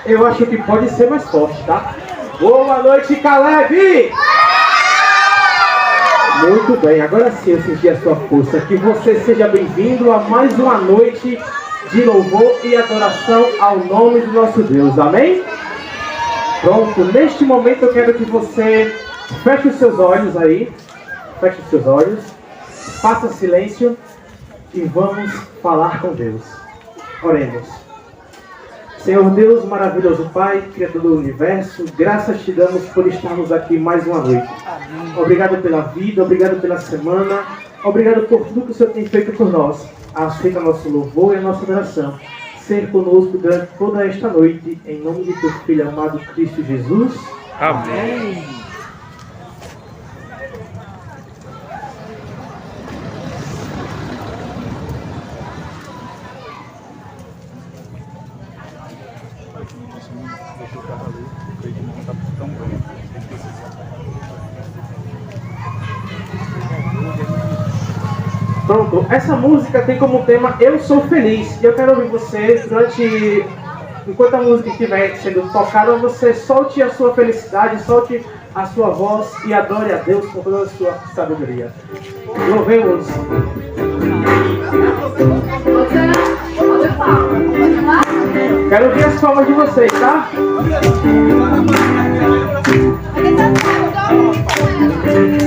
Eu acho que pode ser mais forte, tá? Boa noite, Caleb! Muito bem, agora sim eu senti a sua força. Que você seja bem-vindo a mais uma noite de louvor e adoração ao nome do nosso Deus. Amém? Pronto, neste momento eu quero que você feche os seus olhos aí. Feche os seus olhos. Faça silêncio e vamos falar com Deus. Oremos. Senhor Deus, maravilhoso Pai, Criador do Universo, graças te damos por estarmos aqui mais uma noite. Obrigado pela vida, obrigado pela semana, obrigado por tudo que o Senhor tem feito por nós. Aceita nosso louvor e a nossa adoração. Ser conosco durante toda esta noite, em nome de teu Filho amado Cristo Jesus. Amém. Pronto, essa música tem como tema Eu Sou Feliz. E eu quero ouvir você enquanto a música estiver sendo tocada, você solte a sua felicidade, solte a sua voz e adore a Deus com toda a sua sabedoria. Louvemos. Quero ouvir as palmas de vocês, tá?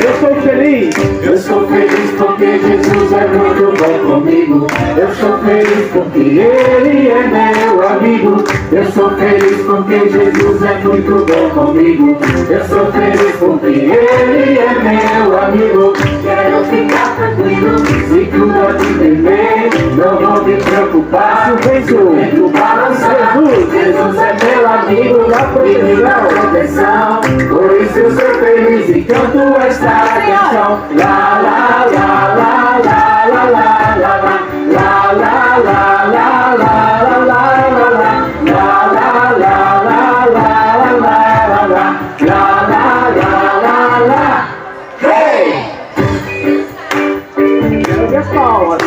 Eu sou feliz. Eu sou feliz porque Jesus é muito bom comigo. Eu sou feliz porque Ele é meu amigo. Eu sou feliz porque Jesus é muito bom comigo. Eu sou feliz porque Ele é meu amigo. Quero ficar tranquilo, se tudo é de temer, não vou me preocupar. Se o vento balançar, Jesus é meu amigo, me dá proteção. Por isso eu sou feliz e canto esta canção. La la la la la la la la la la la la la la la. Hey! Quero ouvir as palmas.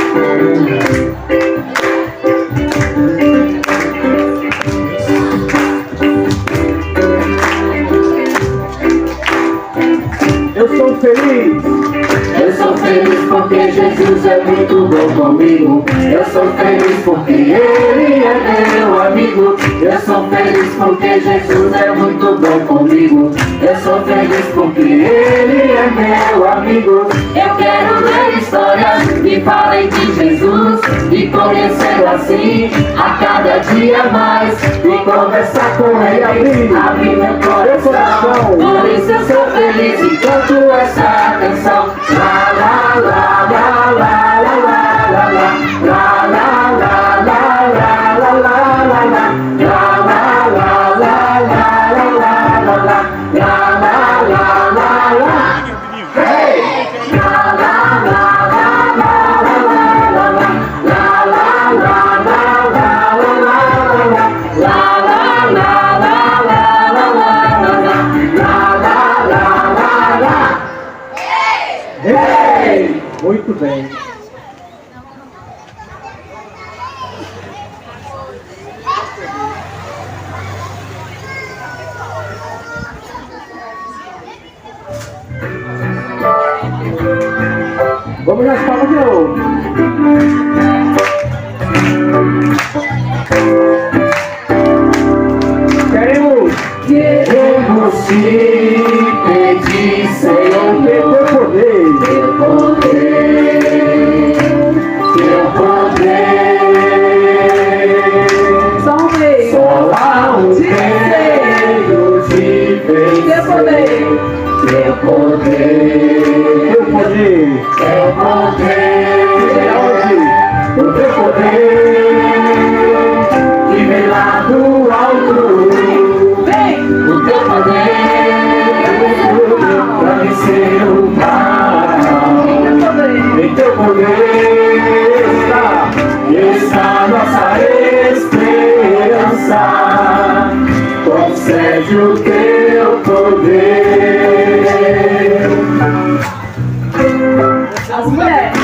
Eu sou feliz. Eu sou feliz porque Jesus é muito bom comigo. Eu sou feliz porque Ele é meu amigo. Eu sou feliz porque Jesus é muito bom comigo. Eu sou feliz porque Ele é meu amigo. Eu quero ler histórias que falem de Jesus e conhecê-lo assim a cada dia mais e conversar com Ele, abrir meu coração. Por isso eu sou feliz e canto essa canção. La la la la la la la la la la la la la la Muito bem. Vamos nas palmas de novo. Queremos te pedir, Senhor, Teu poder. teu poder, teu poder. Só há um meio de vencer. Teu poder, Teu poder. teu poder, o teu poder que vem lá do alto. O teu poder pra vencer o mal. Em teu poder está nossa esperança. Concede o teu poder. As mulheres.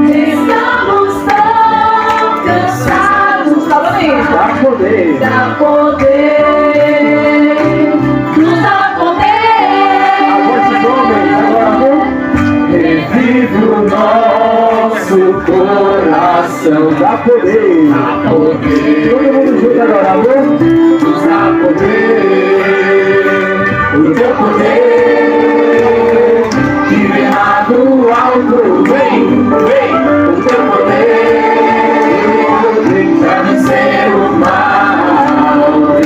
Estamos tão cansados. Pra poder. não dá poder. dá poder. Todo mundo junto agora, amor? Nos dá poder. O teu poder que vem lá do alto. Vem, vem, o teu poder pra vencer o mal.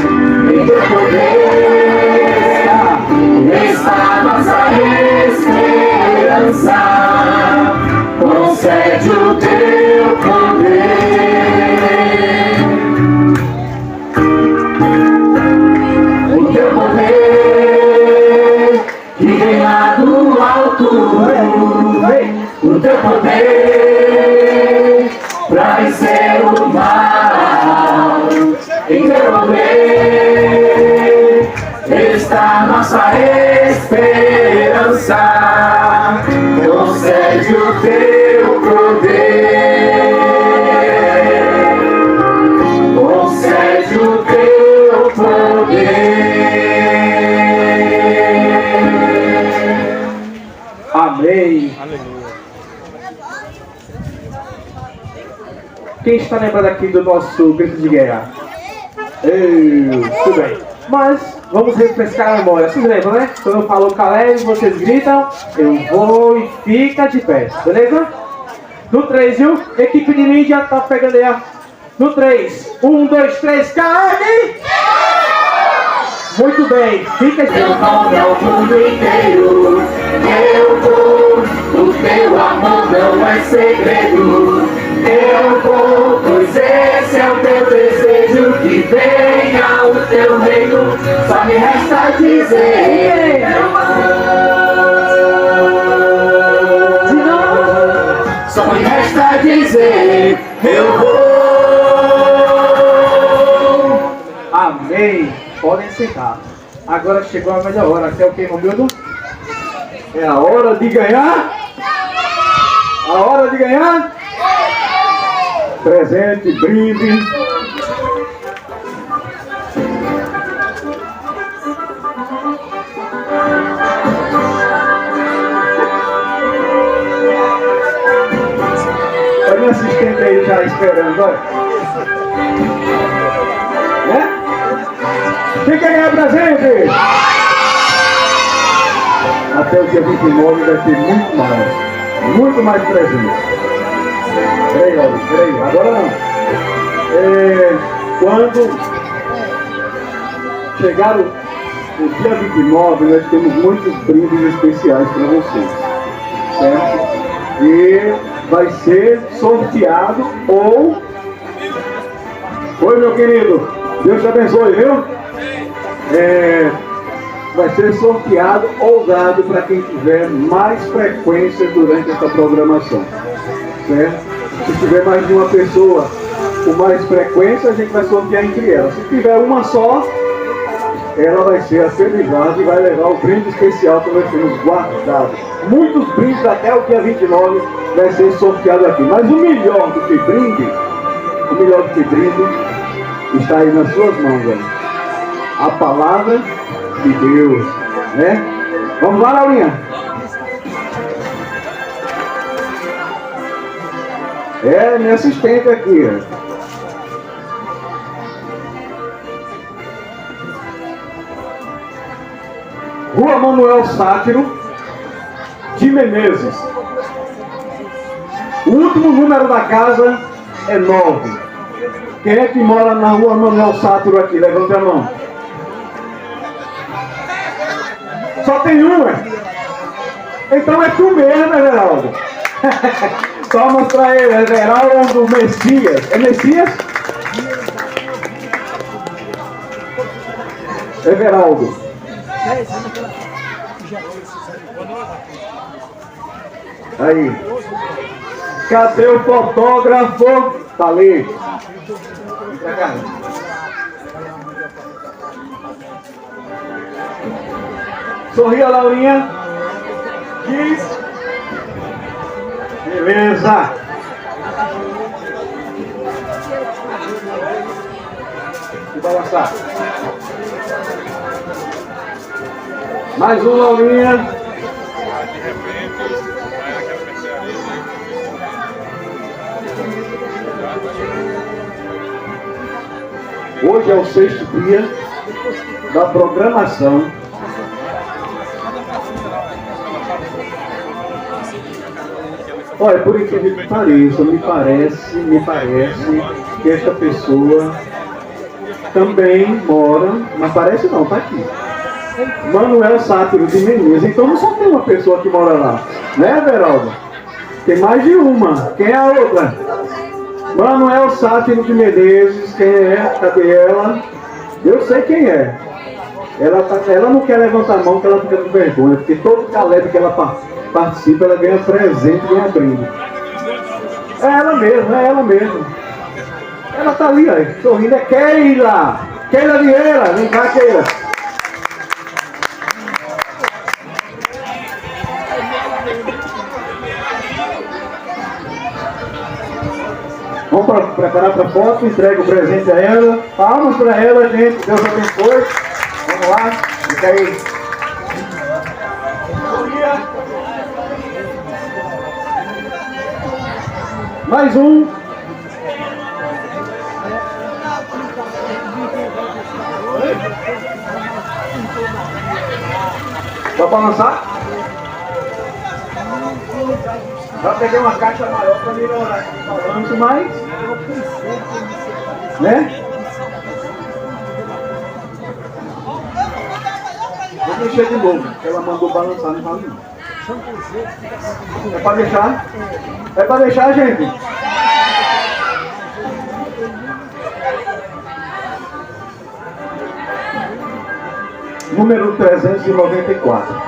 Em teu poder está nossa esperança. Concede o teu poder. O teu poder que vem lá do alto. O teu poder pra vencer o mal. Em teu poder está nossa esperança. Concede o teu poder. Concede o teu poder. Amém. Quem está lembrando aqui do nosso grito de guerra? Tudo bem. Mas vamos refrescar a memória. Vocês lembram, né? Quando eu falo Caleb, vocês gritam, eu vou e fica de pé. Beleza? No 3, viu? Equipe de mídia tá pegando aí. No 3. 1, 2, 3, Caleb! Muito bem. Fica de pé. Teu nome é o mundo inteiro. Eu vou, o teu amor não é segredo. Eu vou, pois esse é o teu desejo. Que venha o teu reino. Só me resta dizer. Eu vou. Só me resta dizer. Eu vou. Amém. Podem sentar. Agora chegou a melhor hora. Que é o que, Romildo? É a hora de ganhar? A hora de ganhar? Presente, brinde. Olha o assistente aí já esperando, olha. Né? Quem quer ganhar presente? Até o dia 29 vai ter muito mais presente. Peraí, agora não. Quando chegar o dia 29, nós temos muitos brindes especiais para vocês, certo? E vai ser sorteado ou... Oi, meu querido, Deus te abençoe, viu? Vai ser sorteado ou dado para quem tiver mais frequência durante essa programação, certo? Se tiver mais de uma pessoa com mais frequência, a gente vai sortear entre elas. Se tiver uma só, ela vai ser a felizarda e vai levar o brinde especial que nós temos guardado. Muitos brindes até o dia 29 vai ser sorteado aqui. Mas o melhor do que brinde está aí nas suas mãos, velho. A palavra de Deus, né? Vamos lá, Laurinha? É minha assistente aqui, ó. Rua Manuel Sátiro de Menezes. O último número da casa é 9. Quem é que mora na Rua Manuel Sátiro aqui? Levante a mão. Só tem uma. Então é tu mesmo, Everaldo. Só mostrar ele, Everaldo Messias. É Messias? Everaldo. Aí. Cadê o fotógrafo? Tá ali. Vem pra cá. Sorria, Laurinha. Diz. Beleza. E balançar. Mais um, Laurinha. De repente, vai naquela mercearia. Hoje é o 6º dia da programação Olha, por incrível que pareça, me parece que esta pessoa também mora, mas parece não, tá aqui. Manuel Sátiro de Menezes. Então não só tem uma pessoa que mora lá, né, Veraldo? Tem mais de uma. Quem é a outra? Manuel Sátiro de Menezes. Quem é? Cadê ela? Eu sei quem é. Ela não quer levantar a mão porque ela fica com vergonha, porque todo caleb que ela participa, ela ganha presente, ganha brinde. É ela mesma, é ela mesma. Ela tá ali, ó, sorrindo. É Keila! Keila Vieira! Vem cá, Keila! Vamos preparar para a foto, entrega o presente a ela. Palmas para ela, gente. Deus abençoe. Vamos lá. Fica aí. Mais um. Dá para lançar? Já peguei uma caixa maior para melhorar aqui o balanço, mas... né? Vou mexer de novo, porque ela mandou balançar, não vale não. É para deixar? É para deixar, gente? Número 394.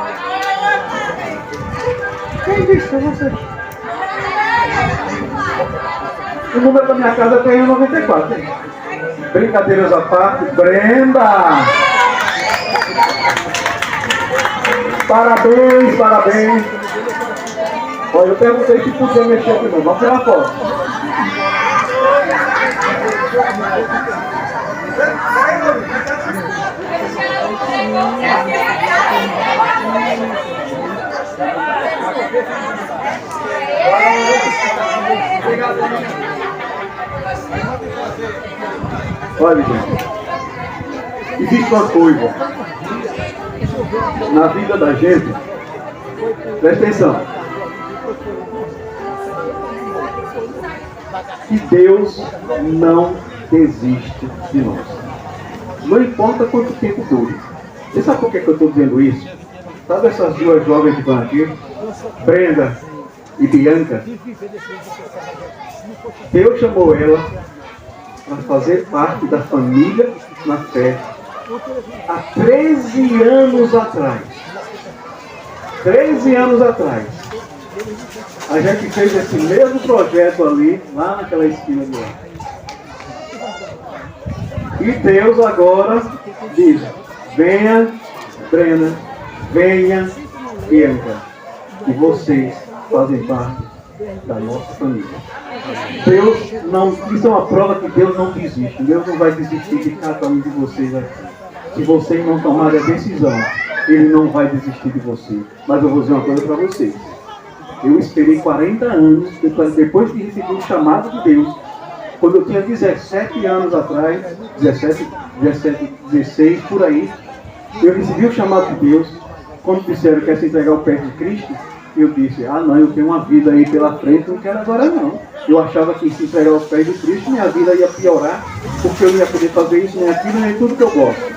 Quem disse para você? O número da minha casa tem 94. Hein? Brincadeiras à parte, Brenda! Parabéns, parabéns! Olha, eu perguntei se podia mexer aqui não. Vamos tirar a foto. Olha, gente, existe uma coisa na vida da gente, presta atenção, que Deus não desiste de nós. Não importa quanto tempo dure. Você sabe por que eu estou dizendo isso? Sabe essas duas jovens que estão aqui? Brenda e Bianca? Deus chamou ela para fazer parte da família na fé há 13 anos atrás. 13 anos atrás. A gente fez esse mesmo projeto ali, lá naquela esquina de lá. E Deus agora diz: venha, Brenda, venha, Bianca, e vocês fazem parte da nossa família. Deus não, isso é uma prova que Deus não desiste. Deus não vai desistir de cada um de vocês aqui. Se vocês não tomarem a decisão, Ele não vai desistir de você. Mas eu vou dizer uma coisa para vocês. Eu esperei 40 anos, depois de receber o chamado de Deus, quando eu tinha 17 anos atrás, 17, 16, por aí, eu recebi o chamado de Deus. Quando disseram que quer se entregar ao pé de Cristo, eu disse: ah não, eu tenho uma vida aí pela frente, não quero agora não. Eu achava que se entregar aos pés de Cristo, minha vida ia piorar, porque eu não ia poder fazer isso, nem aquilo, nem tudo que eu gosto.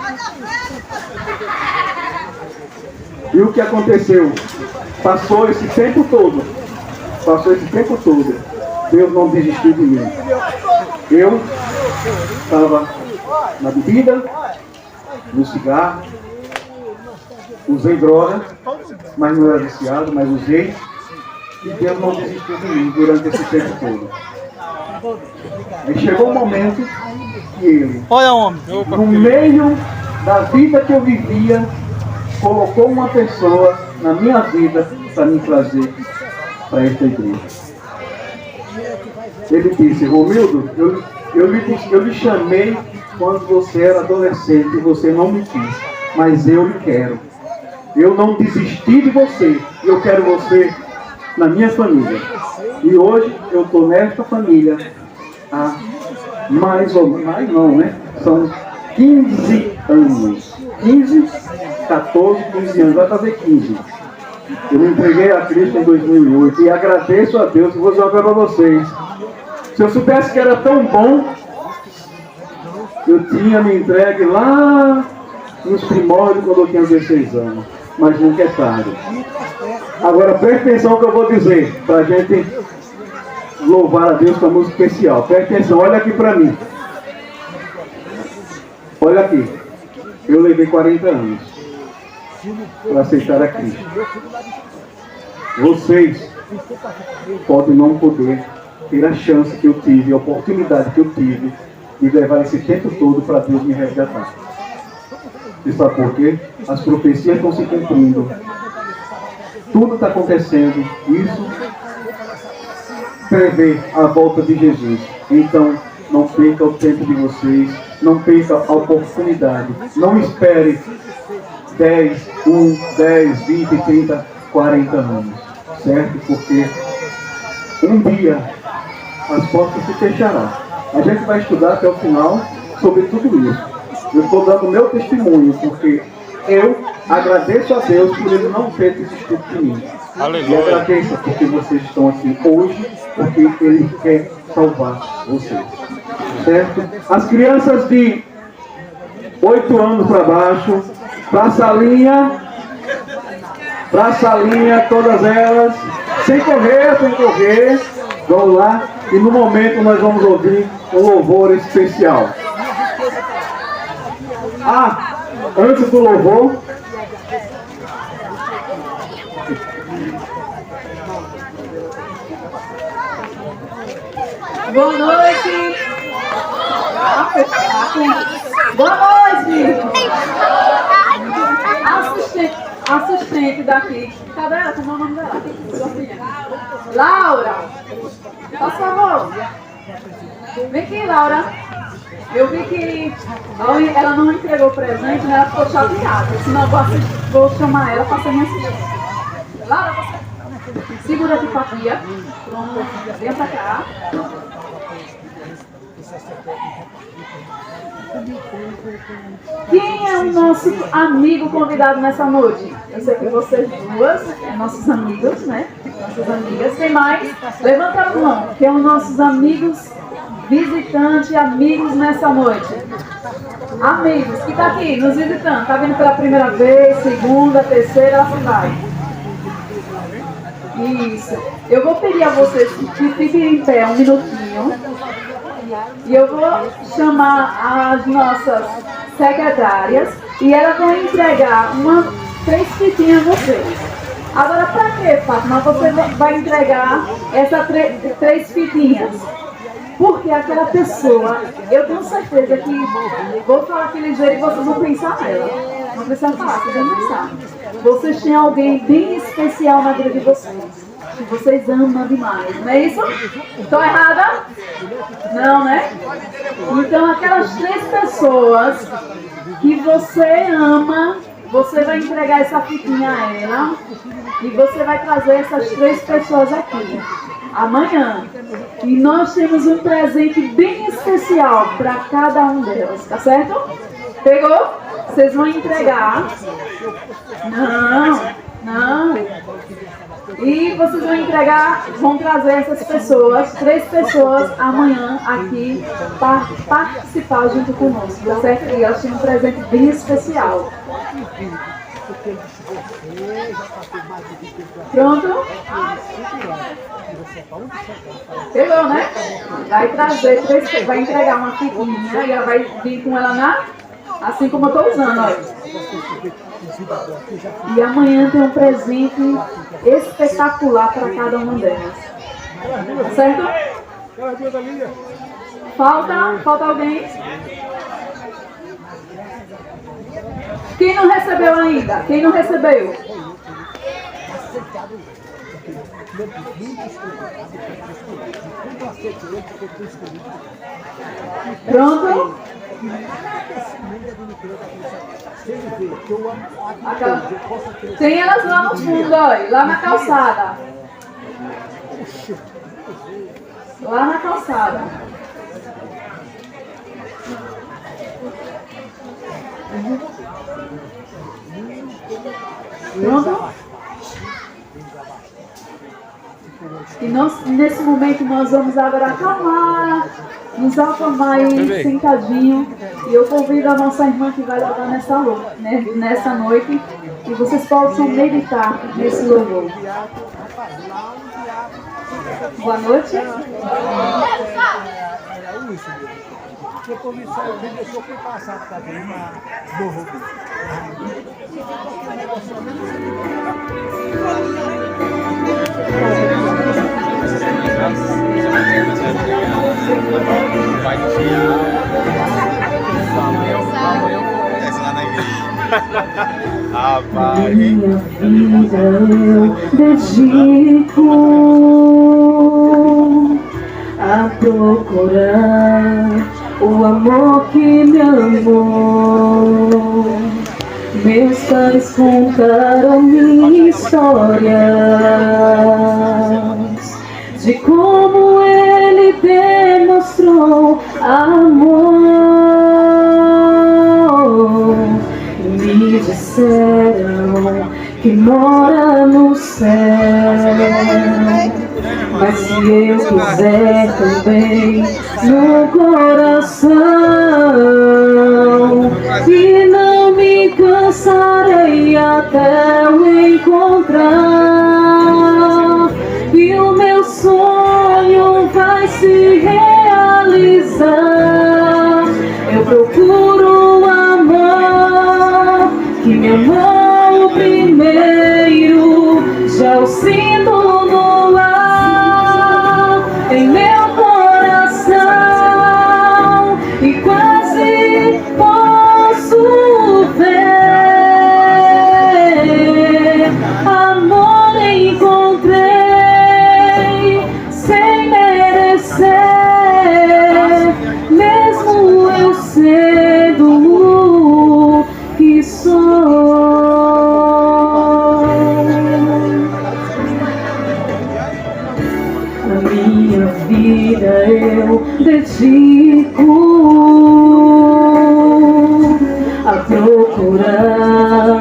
E o que aconteceu? Passou esse tempo todo, Deus não desistiu de mim. Eu estava na bebida, no cigarro, usei droga, mas não era viciado, mas usei. E Deus não desistiu de mim durante esse tempo todo. Aí chegou um momento que Ele, no meio da vida que eu vivia, colocou uma pessoa na minha vida para me trazer para esta igreja. Ele disse: Romildo, eu lhe chamei quando você era adolescente e você não me quis, mas eu lhe quero. Eu não desisti de você, eu quero você na minha família. E hoje eu estou nesta família há mais ou menos, São 15 anos. 15, 14, 15 anos. Vai fazer 15. Eu me entreguei a Cristo em 2008 e agradeço a Deus. Vou dizer uma coisa para vocês. Se eu soubesse que era tão bom, eu tinha me entregue lá nos primórdios quando eu tinha 16 anos. Mas nunca é tarde. Agora preste atenção no que eu vou dizer, para a gente louvar a Deus com a música especial. Preste atenção, olha aqui para mim. Olha aqui. Eu levei 40 anos para aceitar a Cristo. Vocês podem não poder ter a chance que eu tive, a oportunidade que eu tive de levar esse tempo todo para Deus me resgatar. E sabe por quê? As profecias estão se cumprindo. Tudo está acontecendo. Isso prevê a volta de Jesus. Então, não perca o tempo de vocês. Não perca a oportunidade. Não espere 10, 10, 20, 30, 40 anos. Certo? Porque um dia as portas se fecharão. A gente vai estudar até o final sobre tudo isso. Eu estou dando meu testemunho, porque eu agradeço a Deus por Ele não ter desistido de mim. Aleluia. E agradeço porque vocês estão aqui hoje, porque Ele quer salvar vocês. Certo? As crianças de 8 anos para baixo, para a salinha, todas elas, sem correr, vamos lá. E no momento nós vamos ouvir um louvor especial. Antes do louvor, boa noite. Boa noite. Assistente daqui. Cadê ela? Como é o nome dela? Laura. Por favor. Vem aqui, Laura. Eu vi que ela não entregou o presente, né? Ela ficou chateada. Senão eu vou chamar ela para ser minha assistente. Laura, você segura aqui, Fafia. Pronto, vem pra cá. Quem é o nosso amigo convidado nessa noite? Eu sei que vocês duas, nossos amigos, né? Nossas amigas. Quem mais? Levanta a mão. Quem são nossos amigos visitantes, amigos nessa noite? Amigos, que tá aqui nos visitando. Tá vindo pela primeira vez, segunda, terceira, assim vai. Isso. Eu vou pedir a vocês que fiquem em pé um minutinho. E eu vou chamar as nossas secretárias e elas vão entregar 3 fitinhas a vocês. Agora, para que, Fátima, você vai entregar essas 3 fitinhas? Porque aquela pessoa, eu tenho certeza que vou falar aqui ligeiro e vocês vão pensar nela. Não precisa falar, vocês vão pensar. Vocês têm alguém bem especial na vida de vocês. Que vocês amam demais, não é isso? Estou errada? Não, né? Então aquelas 3 pessoas que você ama, você vai entregar essa fitinha a ela e você vai trazer essas 3 pessoas aqui amanhã. E nós temos um presente bem especial para cada um delas, tá certo? Pegou? Vocês vão entregar. Não. E vocês vão entregar, vão trazer essas pessoas, 3 pessoas amanhã aqui para participar junto conosco, tá certo? E elas têm um presente bem especial. Pronto? Pegou, né? Vai trazer 3, vai entregar uma fitinha e ela vai vir com ela assim como eu estou usando, olha. E amanhã tem um presente espetacular para cada uma delas. Certo? Falta alguém? Quem não recebeu ainda? Quem não recebeu? Pronto? Tem elas lá no fundo, olha, lá na calçada. Lá na calçada. Pronto? E nesse momento nós vamos agora acalmar, nos acalmar aí sentadinho. E eu convido a nossa irmã que vai levar nessa noite, que vocês possam meditar nesse louvor. Boa noite. Minha vida eu dedico a procurar o amor que me amou. Meus pais contaram-me histórias de como ele demonstrou amor. E me disseram que mora no céu. Mas se eu quiser também no coração, e não me cansarei até o encontrar, e o meu sonho vai se realizar. Eu procuro o amor que me amou primeiro, já o sinto no ar, em meu coração, e quase posso ver. Amor encontrei sem merecer, mesmo eu sendo o que sou. A minha vida eu dedico a procurar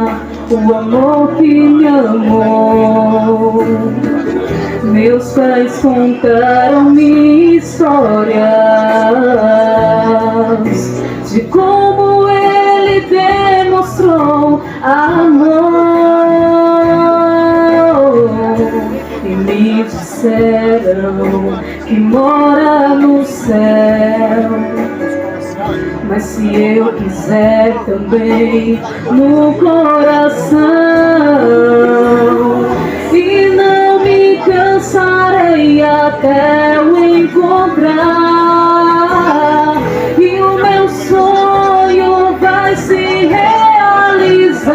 o amor que me amou. Meus pais contaram-me histórias de como ele demonstrou amor. E me disseram que mora no céu. Mas se eu quiser também no coração, e não me cansarei até o encontrar, e o meu sonho vai se realizar.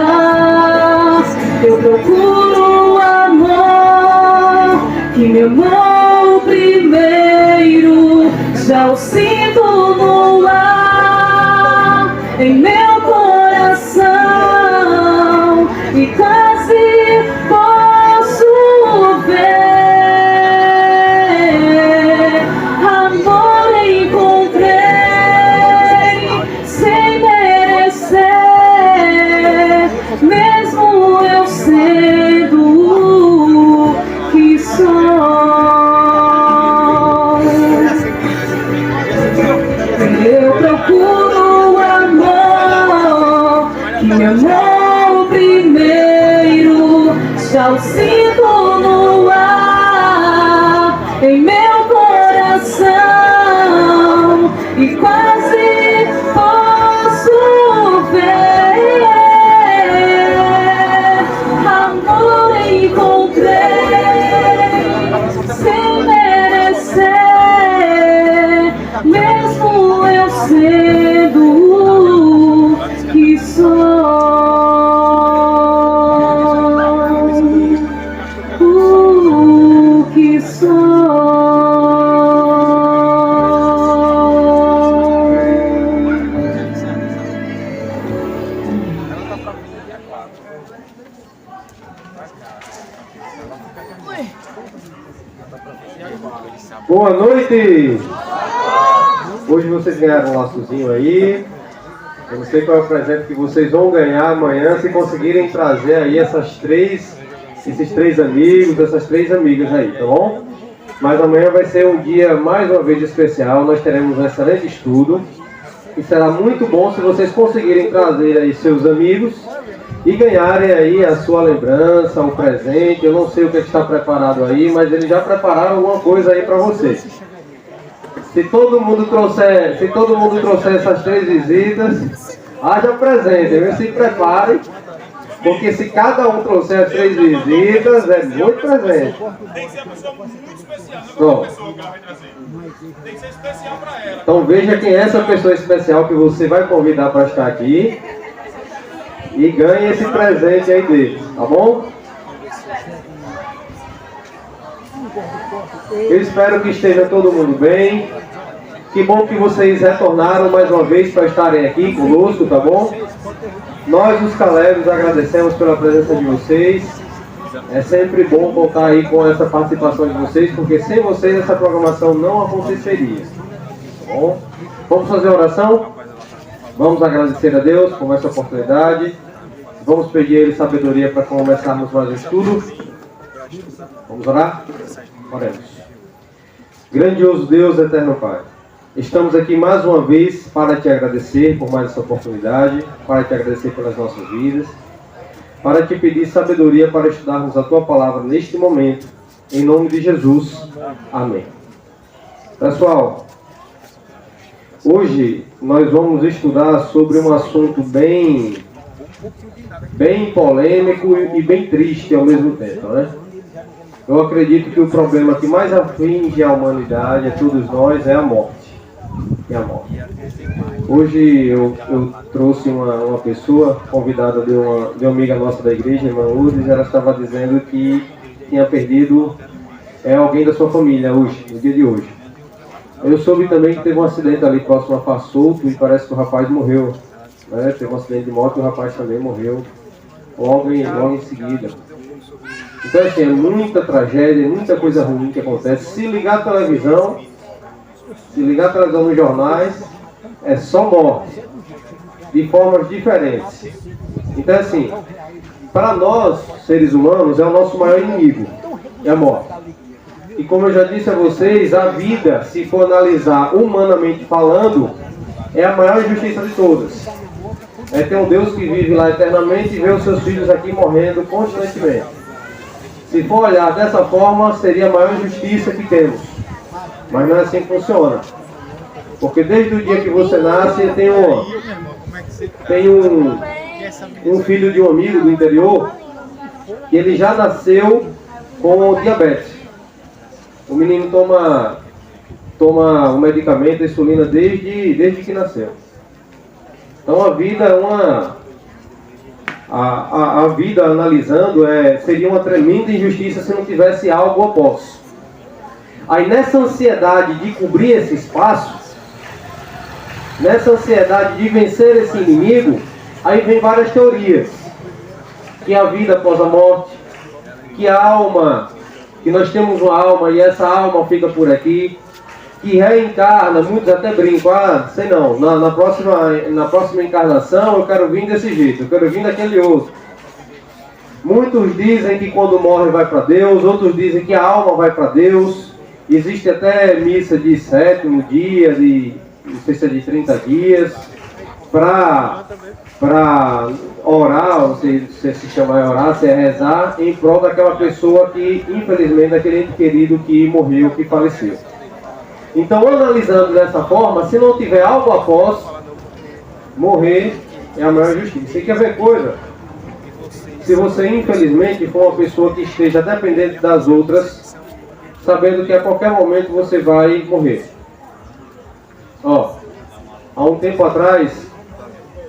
Eu procuro o amor que me amou primeiro, já o sinto no ar, em meu coração, e quase posso ver. Amor encontrei sem merecer, mesmo eu sendo o que sou. Eu procuro o amor que me amou primeiro, já o sinto no ar, em meu coração, e quase posso ver. Amor encontrei sem merecer, mesmo eu sendo o que sou. O que sou. Boa noite! Hoje vocês ganharam um laçozinho aí. Eu não sei qual é o presente que vocês vão ganhar amanhã, se conseguirem trazer aí esses três amigos, essas três amigas aí, tá bom? Mas amanhã vai ser um dia mais uma vez especial, nós teremos um excelente estudo e será muito bom se vocês conseguirem trazer aí seus amigos e ganharem aí a sua lembrança, o presente. Eu não sei o que está preparado aí, mas eles já prepararam alguma coisa aí para vocês. Se todo mundo trouxer essas 3 visitas, haja presente, viu? Se preparem, porque se cada um trouxer as 3 visitas, é muito presente. Tem que ser uma pessoa muito especial, não é Bom. qualquer pessoa que ela vai trazer. Tem que ser especial para ela. Então veja quem é essa pessoa especial que você vai convidar para estar aqui e ganhe esse presente aí dele, tá bom? Eu espero que esteja todo mundo bem. Que bom que vocês retornaram mais uma vez para estarem aqui conosco, tá bom? Nós, os Calebos, agradecemos pela presença de vocês. É sempre bom contar aí com essa participação de vocês, porque sem vocês essa programação não aconteceria. Tá bom? Vamos fazer a oração? Vamos agradecer a Deus por essa oportunidade. Vamos pedir a Ele sabedoria para começarmos mais o estudo. Vamos orar? Oremos. Grandioso Deus, eterno Pai, estamos aqui mais uma vez para Te agradecer por mais essa oportunidade, para Te agradecer pelas nossas vidas, para Te pedir sabedoria para estudarmos a Tua palavra neste momento, em nome de Jesus. Amém. Pessoal, hoje nós vamos estudar sobre um assunto bem polêmico e bem triste ao mesmo tempo, né? Eu acredito que o problema que mais aflige a humanidade, a todos nós, é a morte. Hoje eu trouxe uma pessoa convidada de uma amiga nossa da igreja, irmã Lourdes. Ela estava dizendo que tinha perdido alguém da sua família hoje, no dia de hoje. Eu soube também que teve um acidente ali próximo a Passolto e parece que o rapaz morreu, né? Teve um acidente de moto e o rapaz também morreu logo em seguida. Então assim, é muita tragédia, muita coisa ruim que acontece. Se ligar a televisão nos jornais, é só morte, de formas diferentes. Então assim, para nós, seres humanos, é o nosso maior inimigo, é a morte. E como eu já disse a vocês, a vida, se for analisar humanamente falando, é a maior injustiça de todas. É ter um Deus que vive lá eternamente e vê os seus filhos aqui morrendo constantemente. Se for olhar dessa forma, seria a maior injustiça que temos. Mas não é assim que funciona. Porque desde o dia que você nasce, tem um filho de um amigo do interior, que ele já nasceu com diabetes. O menino toma um medicamento, insulina, desde que nasceu. Então a vida é a vida, analisando, seria uma tremenda injustiça se não tivesse algo após. Aí nessa ansiedade de cobrir esse espaço, nessa ansiedade de vencer esse inimigo, aí vem várias teorias. Que a vida após a morte, que a alma, que nós temos uma alma e essa alma fica por aqui, que reencarna, muitos até brincam, sei não, na próxima encarnação eu quero vir desse jeito, eu quero vir daquele outro. Muitos dizem que quando morre vai para Deus, outros dizem que a alma vai para Deus. Existe até missa de 7º dia, não sei se é de 30 dias, para orar, não sei se chama orar, se é rezar, em prol daquela pessoa que, infelizmente, daquele ente querido que morreu, que faleceu. Então, analisando dessa forma, se não tiver algo após morrer, é a maior justiça. E quer ver coisa? Se você, infelizmente, for uma pessoa que esteja dependente das outras, sabendo que a qualquer momento você vai morrer. Há um tempo atrás,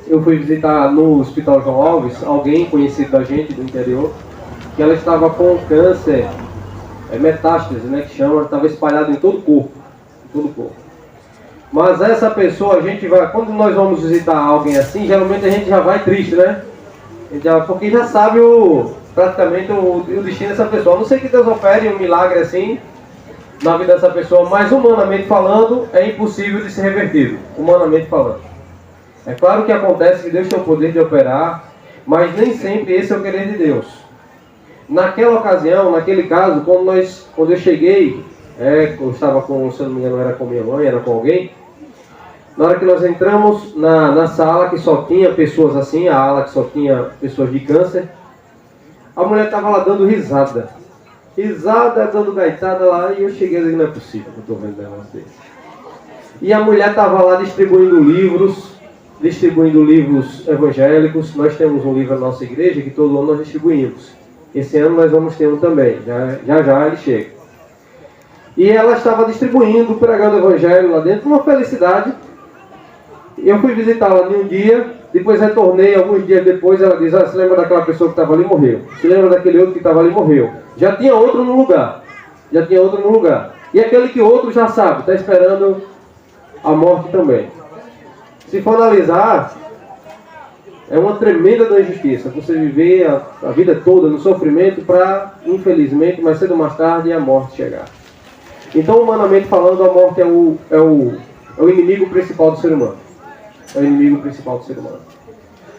eu fui visitar no Hospital João Alves alguém conhecido da gente do interior, que ela estava com câncer, metástase, né, que chama, estava espalhado em todo o corpo. Mas essa pessoa, a gente vai, quando nós vamos visitar alguém assim, geralmente a gente já vai triste, né? Porque já sabe praticamente o destino dessa pessoa. A não ser que Deus opere um milagre assim na vida dessa pessoa, mas humanamente falando, é impossível de ser revertido, humanamente falando. É claro que acontece que Deus tem o poder de operar, mas nem sempre esse é o querer de Deus. Naquela ocasião, naquele caso, quando eu cheguei, eu estava com, se eu não me engano, era com minha mãe, era com alguém. Na hora que nós entramos na sala que só tinha pessoas assim, a ala que só tinha pessoas de câncer, a mulher estava lá dando risada, dando gaitada lá, e eu cheguei e disse, não é possível que eu estou vendo um negócio desse. E a mulher estava lá distribuindo livros evangélicos. Nós temos um livro na nossa igreja que todo ano nós distribuímos. Esse ano nós vamos ter um também, já ele chega. E ela estava distribuindo, pregando o evangelho lá dentro, uma felicidade. Eu fui visitá-la um dia, depois retornei, alguns dias depois, ela diz, se lembra daquela pessoa que estava ali, morreu. Se lembra daquele outro que estava ali, morreu. Já tinha outro no lugar. E aquele que outro já sabe, está esperando a morte também. Se for analisar, é uma tremenda da injustiça. Você viver a vida toda no sofrimento para, infelizmente, mais cedo ou mais tarde, a morte chegar. Então, humanamente falando, a morte é o inimigo principal do ser humano.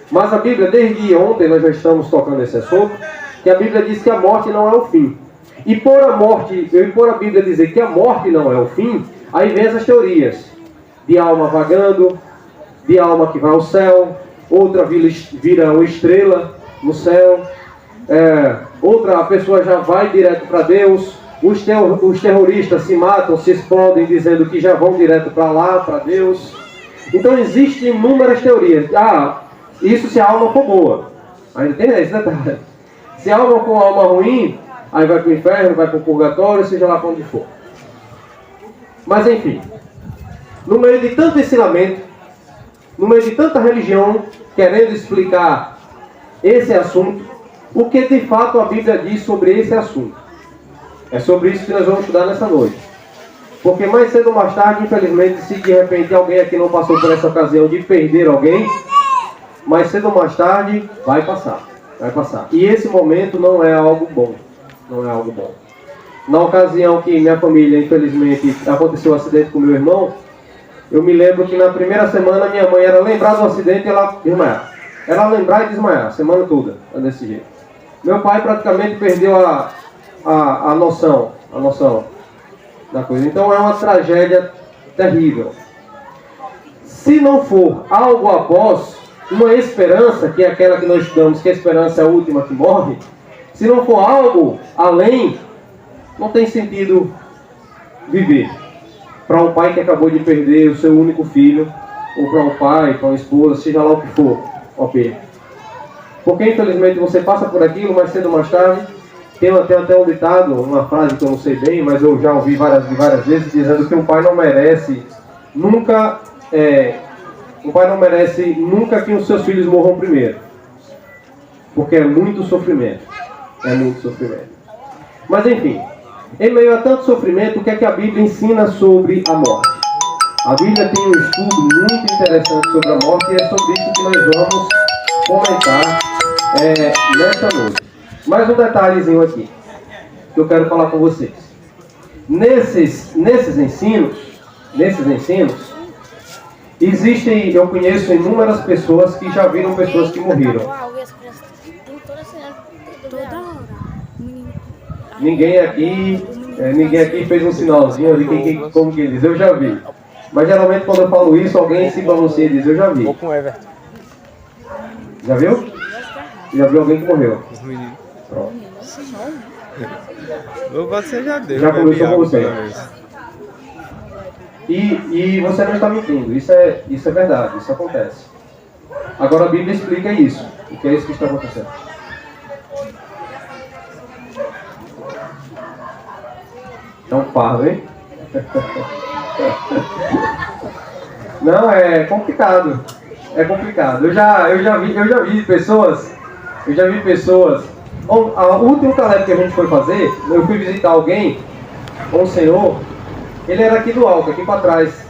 Mas a Bíblia, desde ontem, nós já estamos tocando esse assunto, que a Bíblia diz que a morte não é o fim. E por a Bíblia dizer que a morte não é o fim, aí vem essas teorias de alma vagando, de alma que vai ao céu, outra vira uma estrela no céu, outra a pessoa já vai direto para Deus, os terroristas se matam, se explodem dizendo que já vão direto para lá, para Deus. Então existem inúmeras teorias. Isso se a alma for boa. Ainda tem esse detalhe. Se a alma for uma alma ruim, aí vai para o inferno, vai para o purgatório, seja lá para onde for. Mas enfim, no meio de tanto ensinamento, no meio de tanta religião querendo explicar esse assunto, o que de fato a Bíblia diz sobre esse assunto? É sobre isso que nós vamos estudar nessa noite. Porque mais cedo ou mais tarde, infelizmente, se de repente alguém aqui não passou por essa ocasião de perder alguém, mais cedo ou mais tarde vai passar. E esse momento não é algo bom. Na ocasião que minha família, infelizmente, aconteceu um acidente com meu irmão, eu me lembro que na primeira semana minha mãe era lembrar do acidente e ela desmaiar. Era lembrar e desmaiar, a semana toda, desse jeito. Meu pai praticamente perdeu a noção da coisa. Então é uma tragédia terrível. Se não for algo após uma esperança, que é aquela que nós estudamos, que a esperança é a última que morre, se não for algo além, não tem sentido viver. Para um pai que acabou de perder o seu único filho, ou para um pai, para uma esposa, seja lá o que for, ok. Porque infelizmente você passa por aquilo, mais cedo ou mais tarde. Tem até um ditado, uma frase que eu não sei bem, mas eu já ouvi várias vezes, dizendo que um pai não merece nunca que os seus filhos morram primeiro. Porque é muito sofrimento. Mas enfim, em meio a tanto sofrimento, o que é que a Bíblia ensina sobre a morte? A Bíblia tem um estudo muito interessante sobre a morte, e é sobre isso que nós vamos comentar nesta noite. Mais um detalhezinho aqui, que eu quero falar com vocês. Nesses ensinos, eu conheço inúmeras pessoas que já viram pessoas que morreram. Ninguém aqui fez um sinalzinho ali, como que diz, eu já vi. Mas geralmente quando eu falo isso, alguém se balanceia e diz, eu já vi. Já viu? Já viu alguém que morreu? Pronto. Você já deu. Já começou com você. E você não está mentindo. Isso é verdade, isso acontece. Agora a Bíblia explica isso. O que é isso que está acontecendo? É um fardo, hein? Não, é complicado. Eu já vi pessoas. O último caleb que a gente foi fazer, eu fui visitar alguém, um senhor, ele era aqui do alto, aqui para trás,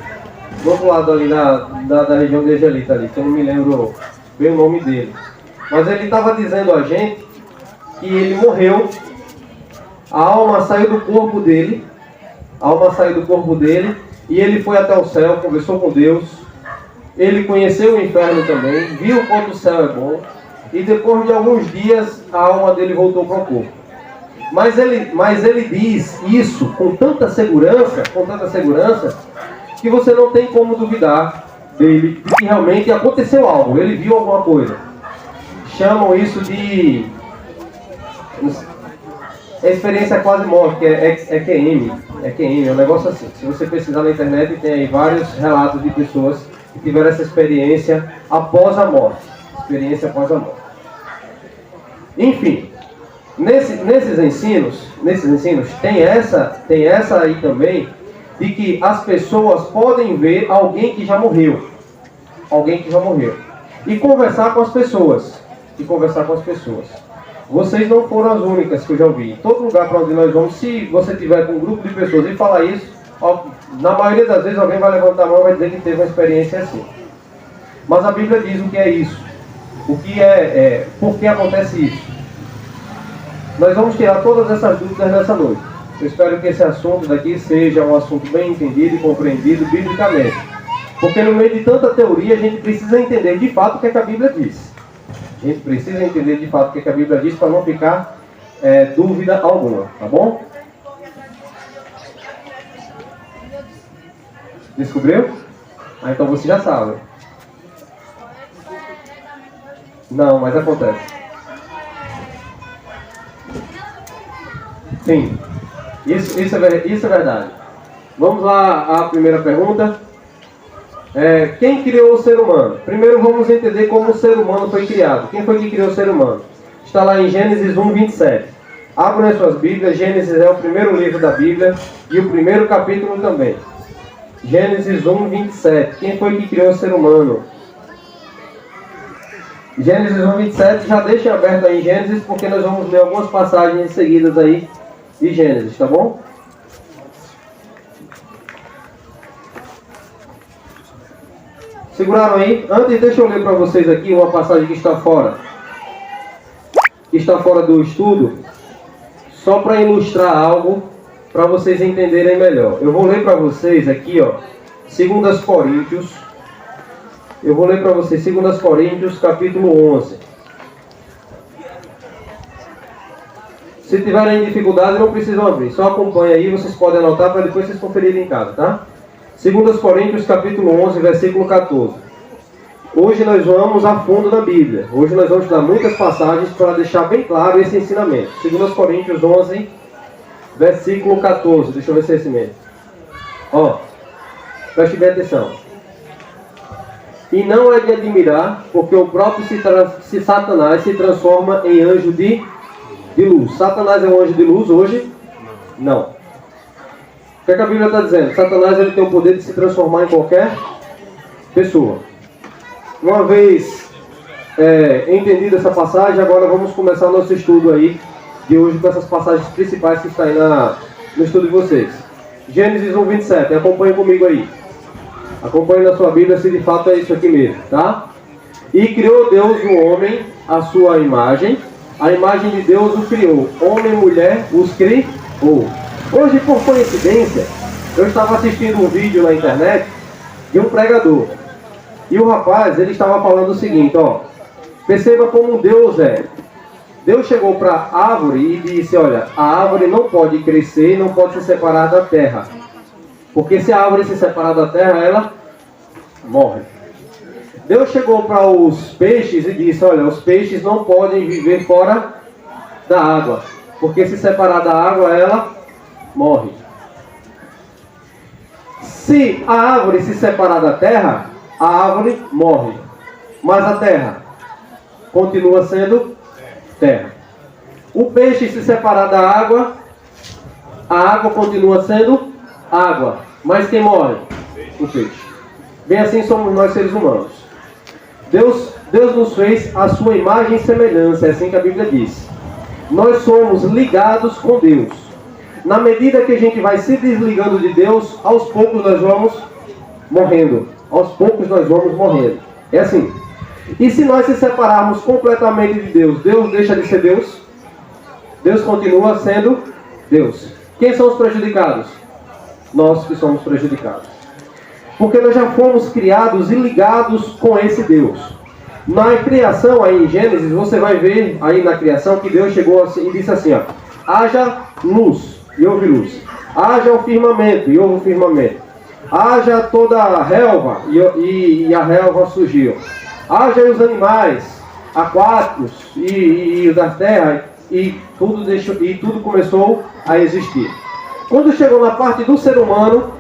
do outro lado ali da região de Angelita ali, que eu não me lembro bem o nome dele. Mas ele estava dizendo a gente que ele morreu, a alma saiu do corpo dele, e ele foi até o céu, conversou com Deus, ele conheceu o inferno também, viu quanto o céu é bom, e depois de alguns dias a alma dele voltou para o corpo. Mas ele diz isso com tanta segurança, que você não tem como duvidar dele, de que realmente aconteceu algo, ele viu alguma coisa. Chamam isso de experiência quase morte, que é QM, é um negócio assim. Se você pesquisar na internet, tem aí vários relatos de pessoas que tiveram essa experiência após a morte. Experiência após a morte. Enfim, nesses ensinos tem essa aí também, de que as pessoas podem ver alguém que já morreu. E conversar com as pessoas. Vocês não foram as únicas que eu já ouvi. Em todo lugar para onde nós vamos, se você tiver com um grupo de pessoas e falar isso, na maioria das vezes alguém vai levantar a mão e vai dizer que teve uma experiência assim. Mas a Bíblia diz o que é isso. Por que acontece isso? Nós vamos tirar todas essas dúvidas nessa noite. Eu espero que esse assunto daqui seja um assunto bem entendido e compreendido biblicamente. Porque no meio de tanta teoria, a gente precisa entender de fato o que é que a Bíblia diz. A gente precisa entender de fato o que é que a Bíblia diz para não ficar dúvida alguma, tá bom? Descobriu? Então você já sabe. Não, mas acontece. Sim, isso é verdade. Vamos lá à primeira pergunta. Quem criou o ser humano? Primeiro vamos entender como o ser humano foi criado. Quem foi que criou o ser humano? Está lá em Gênesis 1, 27. Abram as suas Bíblias. Gênesis é o primeiro livro da Bíblia e o primeiro capítulo também. Gênesis 1, 27. Quem foi que criou o ser humano? Gênesis 1, 27. Já deixem aberto aí em Gênesis, porque nós vamos ler algumas passagens seguidas aí de Gênesis, tá bom? Seguraram aí? Antes, deixa eu ler para vocês aqui uma passagem que está fora. Do estudo, só para ilustrar algo, para vocês entenderem melhor. Eu vou ler para vocês aqui, ó, 2 Coríntios. Eu vou ler para vocês 2 Coríntios, capítulo 11. Se tiverem dificuldade, não precisam abrir. Só acompanha aí, vocês podem anotar para depois vocês conferirem em casa, tá? 2 Coríntios, capítulo 11, versículo 14. Hoje nós vamos a fundo na Bíblia. Hoje nós vamos dar muitas passagens para deixar bem claro esse ensinamento. 2 Coríntios 11, versículo 14. Deixa eu ver se é esse mesmo. Ó, preste bem atenção. E não é de admirar, porque o próprio Satanás se transforma em anjo de luz. Satanás é um anjo de luz hoje? Não. O que a Bíblia está dizendo? Satanás ele tem o poder de se transformar em qualquer pessoa. Uma vez entendida essa passagem, agora vamos começar o nosso estudo aí de hoje com essas passagens principais que estão aí no estudo de vocês. Gênesis 1, 27. Acompanhe comigo aí. Acompanhe na sua Bíblia se de fato é isso aqui mesmo, tá? E criou Deus o homem à sua imagem. A imagem de Deus o criou. Homem e mulher os criou. Hoje, por coincidência, eu estava assistindo um vídeo na internet de um pregador. E o rapaz, ele estava falando o seguinte, ó. Perceba como Deus é. Deus chegou para a árvore e disse, olha, a árvore não pode crescer e não pode se separar da terra. Porque se a árvore se separar da terra, ela morre. Deus chegou para os peixes e disse, olha, os peixes não podem viver fora da água. Porque se separar da água, ela morre. Se a árvore se separar da terra, a árvore morre. Mas a terra continua sendo terra. O peixe se separar da água, a água continua sendo água. Mas quem morre? O peixe. Bem assim somos nós seres humanos. Deus nos fez a sua imagem e semelhança, é assim que a Bíblia diz. Nós somos ligados com Deus. Na medida que a gente vai se desligando de Deus, aos poucos nós vamos morrendo. Aos poucos nós vamos morrendo. É assim. E se nós se separarmos completamente de Deus, Deus deixa de ser Deus? Deus continua sendo Deus. Quem são os prejudicados? Nós que somos prejudicados. Porque nós já fomos criados e ligados com esse Deus. Na criação, aí em Gênesis, você vai ver aí na criação que Deus chegou assim, e disse assim, ó, haja luz, e houve luz. Haja o firmamento, e houve o firmamento. Haja toda a relva, e a relva surgiu. Haja os animais aquáticos e os da terra, e tudo começou a existir. Quando chegou na parte do ser humano,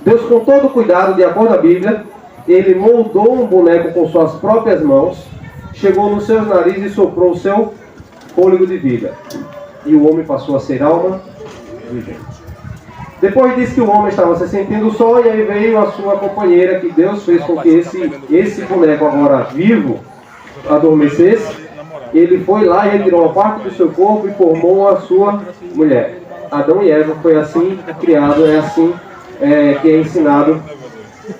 Deus, com todo cuidado, de acordo com a Bíblia, ele moldou um boneco com suas próprias mãos, chegou nos seus narizes e soprou o seu fôlego de vida. E o homem passou a ser alma vivente. Depois disse que o homem estava se sentindo só, e aí veio a sua companheira, que Deus fez com que esse boneco agora vivo adormecesse. Ele foi lá e retirou uma parte do seu corpo e formou a sua mulher. Adão e Eva foi assim criado, é assim que é ensinado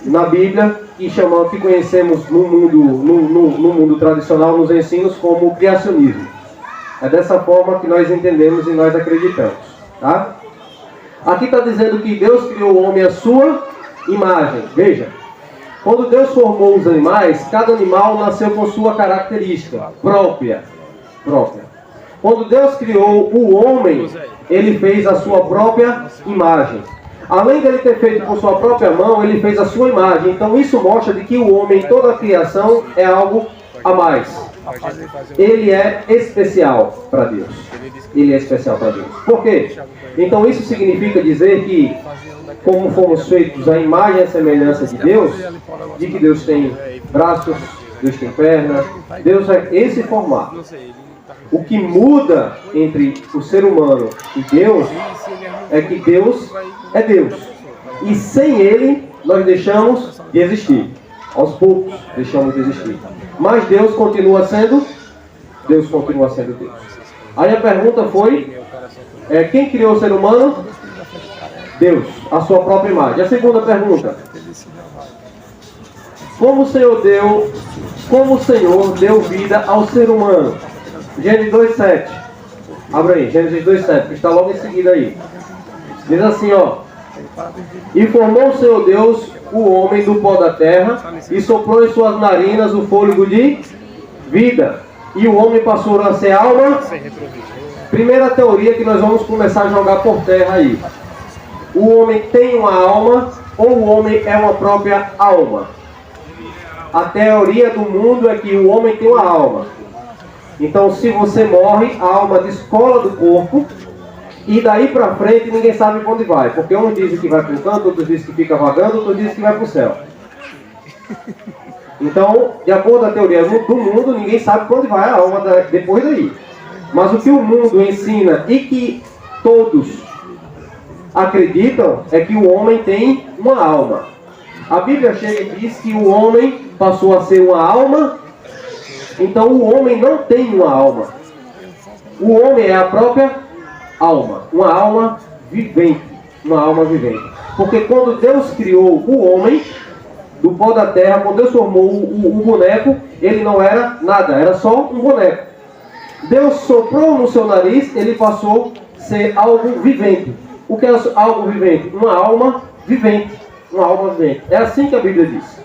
na Bíblia, que conhecemos no mundo tradicional, nos ensinos, como criacionismo. É dessa forma que nós entendemos e nós acreditamos. Tá? Aqui está dizendo que Deus criou o homem à sua imagem. Veja, quando Deus formou os animais, cada animal nasceu com sua característica própria. Quando Deus criou o homem, ele fez a sua própria imagem. Além dele ter feito com sua própria mão, ele fez a sua imagem. Então isso mostra de que o homem, em toda a criação, é algo a mais. Ele é especial para Deus. Ele é especial para Deus. Por quê? Então isso significa dizer que, como fomos feitos à imagem e à semelhança de Deus, de que Deus tem braços, Deus tem pernas, Deus é esse formato. O que muda entre o ser humano e Deus é que Deus é Deus. E sem Ele, nós deixamos de existir. Aos poucos, deixamos de existir. Mas Deus continua sendo Deus. Aí a pergunta foi, quem criou o ser humano? Deus, a sua própria imagem. A segunda pergunta, como o Senhor deu vida ao ser humano? Gênesis 2:7. Abra aí, Gênesis 2:7, que está logo em seguida aí. Diz assim, ó: e formou o Senhor Deus o homem do pó da terra, e soprou em suas narinas o fôlego de vida, e o homem passou a ser alma. Primeira teoria que nós vamos começar a jogar por terra aí. O homem tem uma alma, ou o homem é uma própria alma? A teoria do mundo é que o homem tem uma alma. Então, se você morre, a alma descola do corpo, e daí para frente ninguém sabe para onde vai. Porque uns dizem que vai para um canto, outros dizem que fica vagando, outros dizem que vai para o céu. Então, de acordo com a teoria do mundo, ninguém sabe para onde vai a alma depois daí. Mas o que o mundo ensina e que todos acreditam é que o homem tem uma alma. A Bíblia chega e diz que o homem passou a ser uma alma. Então o homem não tem uma alma. O homem é a própria alma. Uma alma vivente. Porque quando Deus criou o homem do pó da terra, quando Deus formou o boneco, ele não era nada, era só um boneco. Deus soprou no seu nariz, ele passou a ser algo vivente. O que é algo vivente? Uma alma vivente. É assim que a Bíblia diz.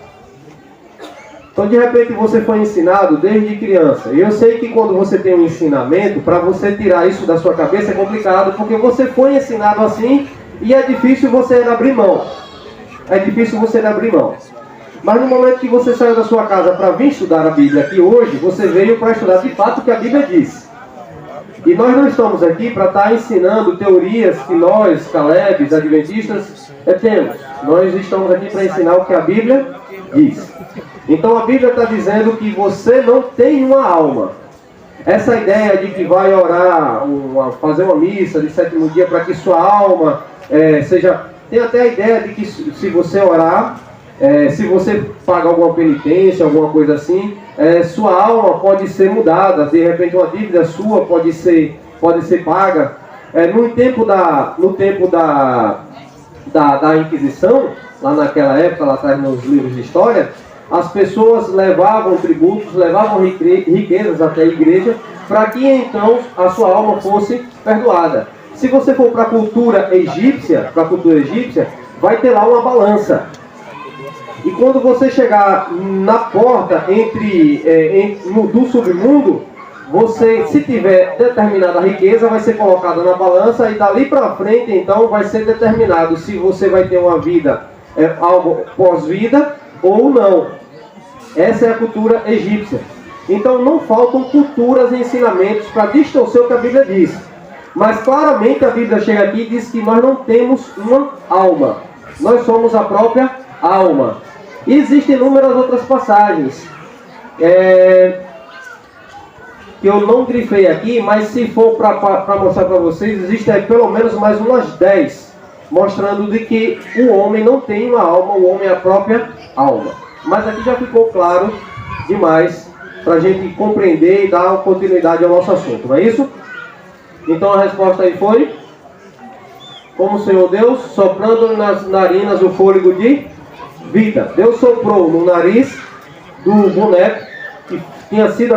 Então, de repente, você foi ensinado desde criança. E eu sei que quando você tem um ensinamento, para você tirar isso da sua cabeça é complicado, porque você foi ensinado assim e é difícil você abrir mão. Mas no momento que você saiu da sua casa para vir estudar a Bíblia aqui hoje, você veio para estudar de fato o que a Bíblia diz. E nós não estamos aqui para estar ensinando teorias que nós, Calebes, adventistas, temos. Nós estamos aqui para ensinar o que a Bíblia diz. Então a Bíblia está dizendo que você não tem uma alma. Essa ideia de que vai orar, fazer uma missa de 7º dia para que sua alma seja... Tem até a ideia de que se você orar, se você pagar alguma penitência, alguma coisa assim, sua alma pode ser mudada. De repente uma dívida sua pode ser paga. No tempo da Inquisição, lá naquela época, lá atrás nos livros de história, as pessoas levavam tributos, levavam riquezas até a igreja, para que então a sua alma fosse perdoada. Se você for para a cultura egípcia, vai ter lá uma balança. E quando você chegar na porta do submundo, você, se tiver determinada riqueza, vai ser colocada na balança e dali para frente, então, vai ser determinado se você vai ter uma vida, algo pós-vida ou não. Essa é a cultura egípcia. Então, não faltam culturas e ensinamentos para distorcer o que a Bíblia diz. Mas, claramente, a Bíblia chega aqui e diz que nós não temos uma alma. Nós somos a própria alma. E existem inúmeras outras passagens que eu não grifei aqui, mas se for para mostrar para vocês, existem pelo menos mais umas 10, mostrando de que o homem não tem uma alma, o homem é a própria alma. Mas aqui já ficou claro demais para a gente compreender e dar continuidade ao nosso assunto, não é isso? Então a resposta aí foi: como o Senhor Deus, soprando nas narinas o fôlego de vida. Deus soprou no nariz do boneco que tinha sido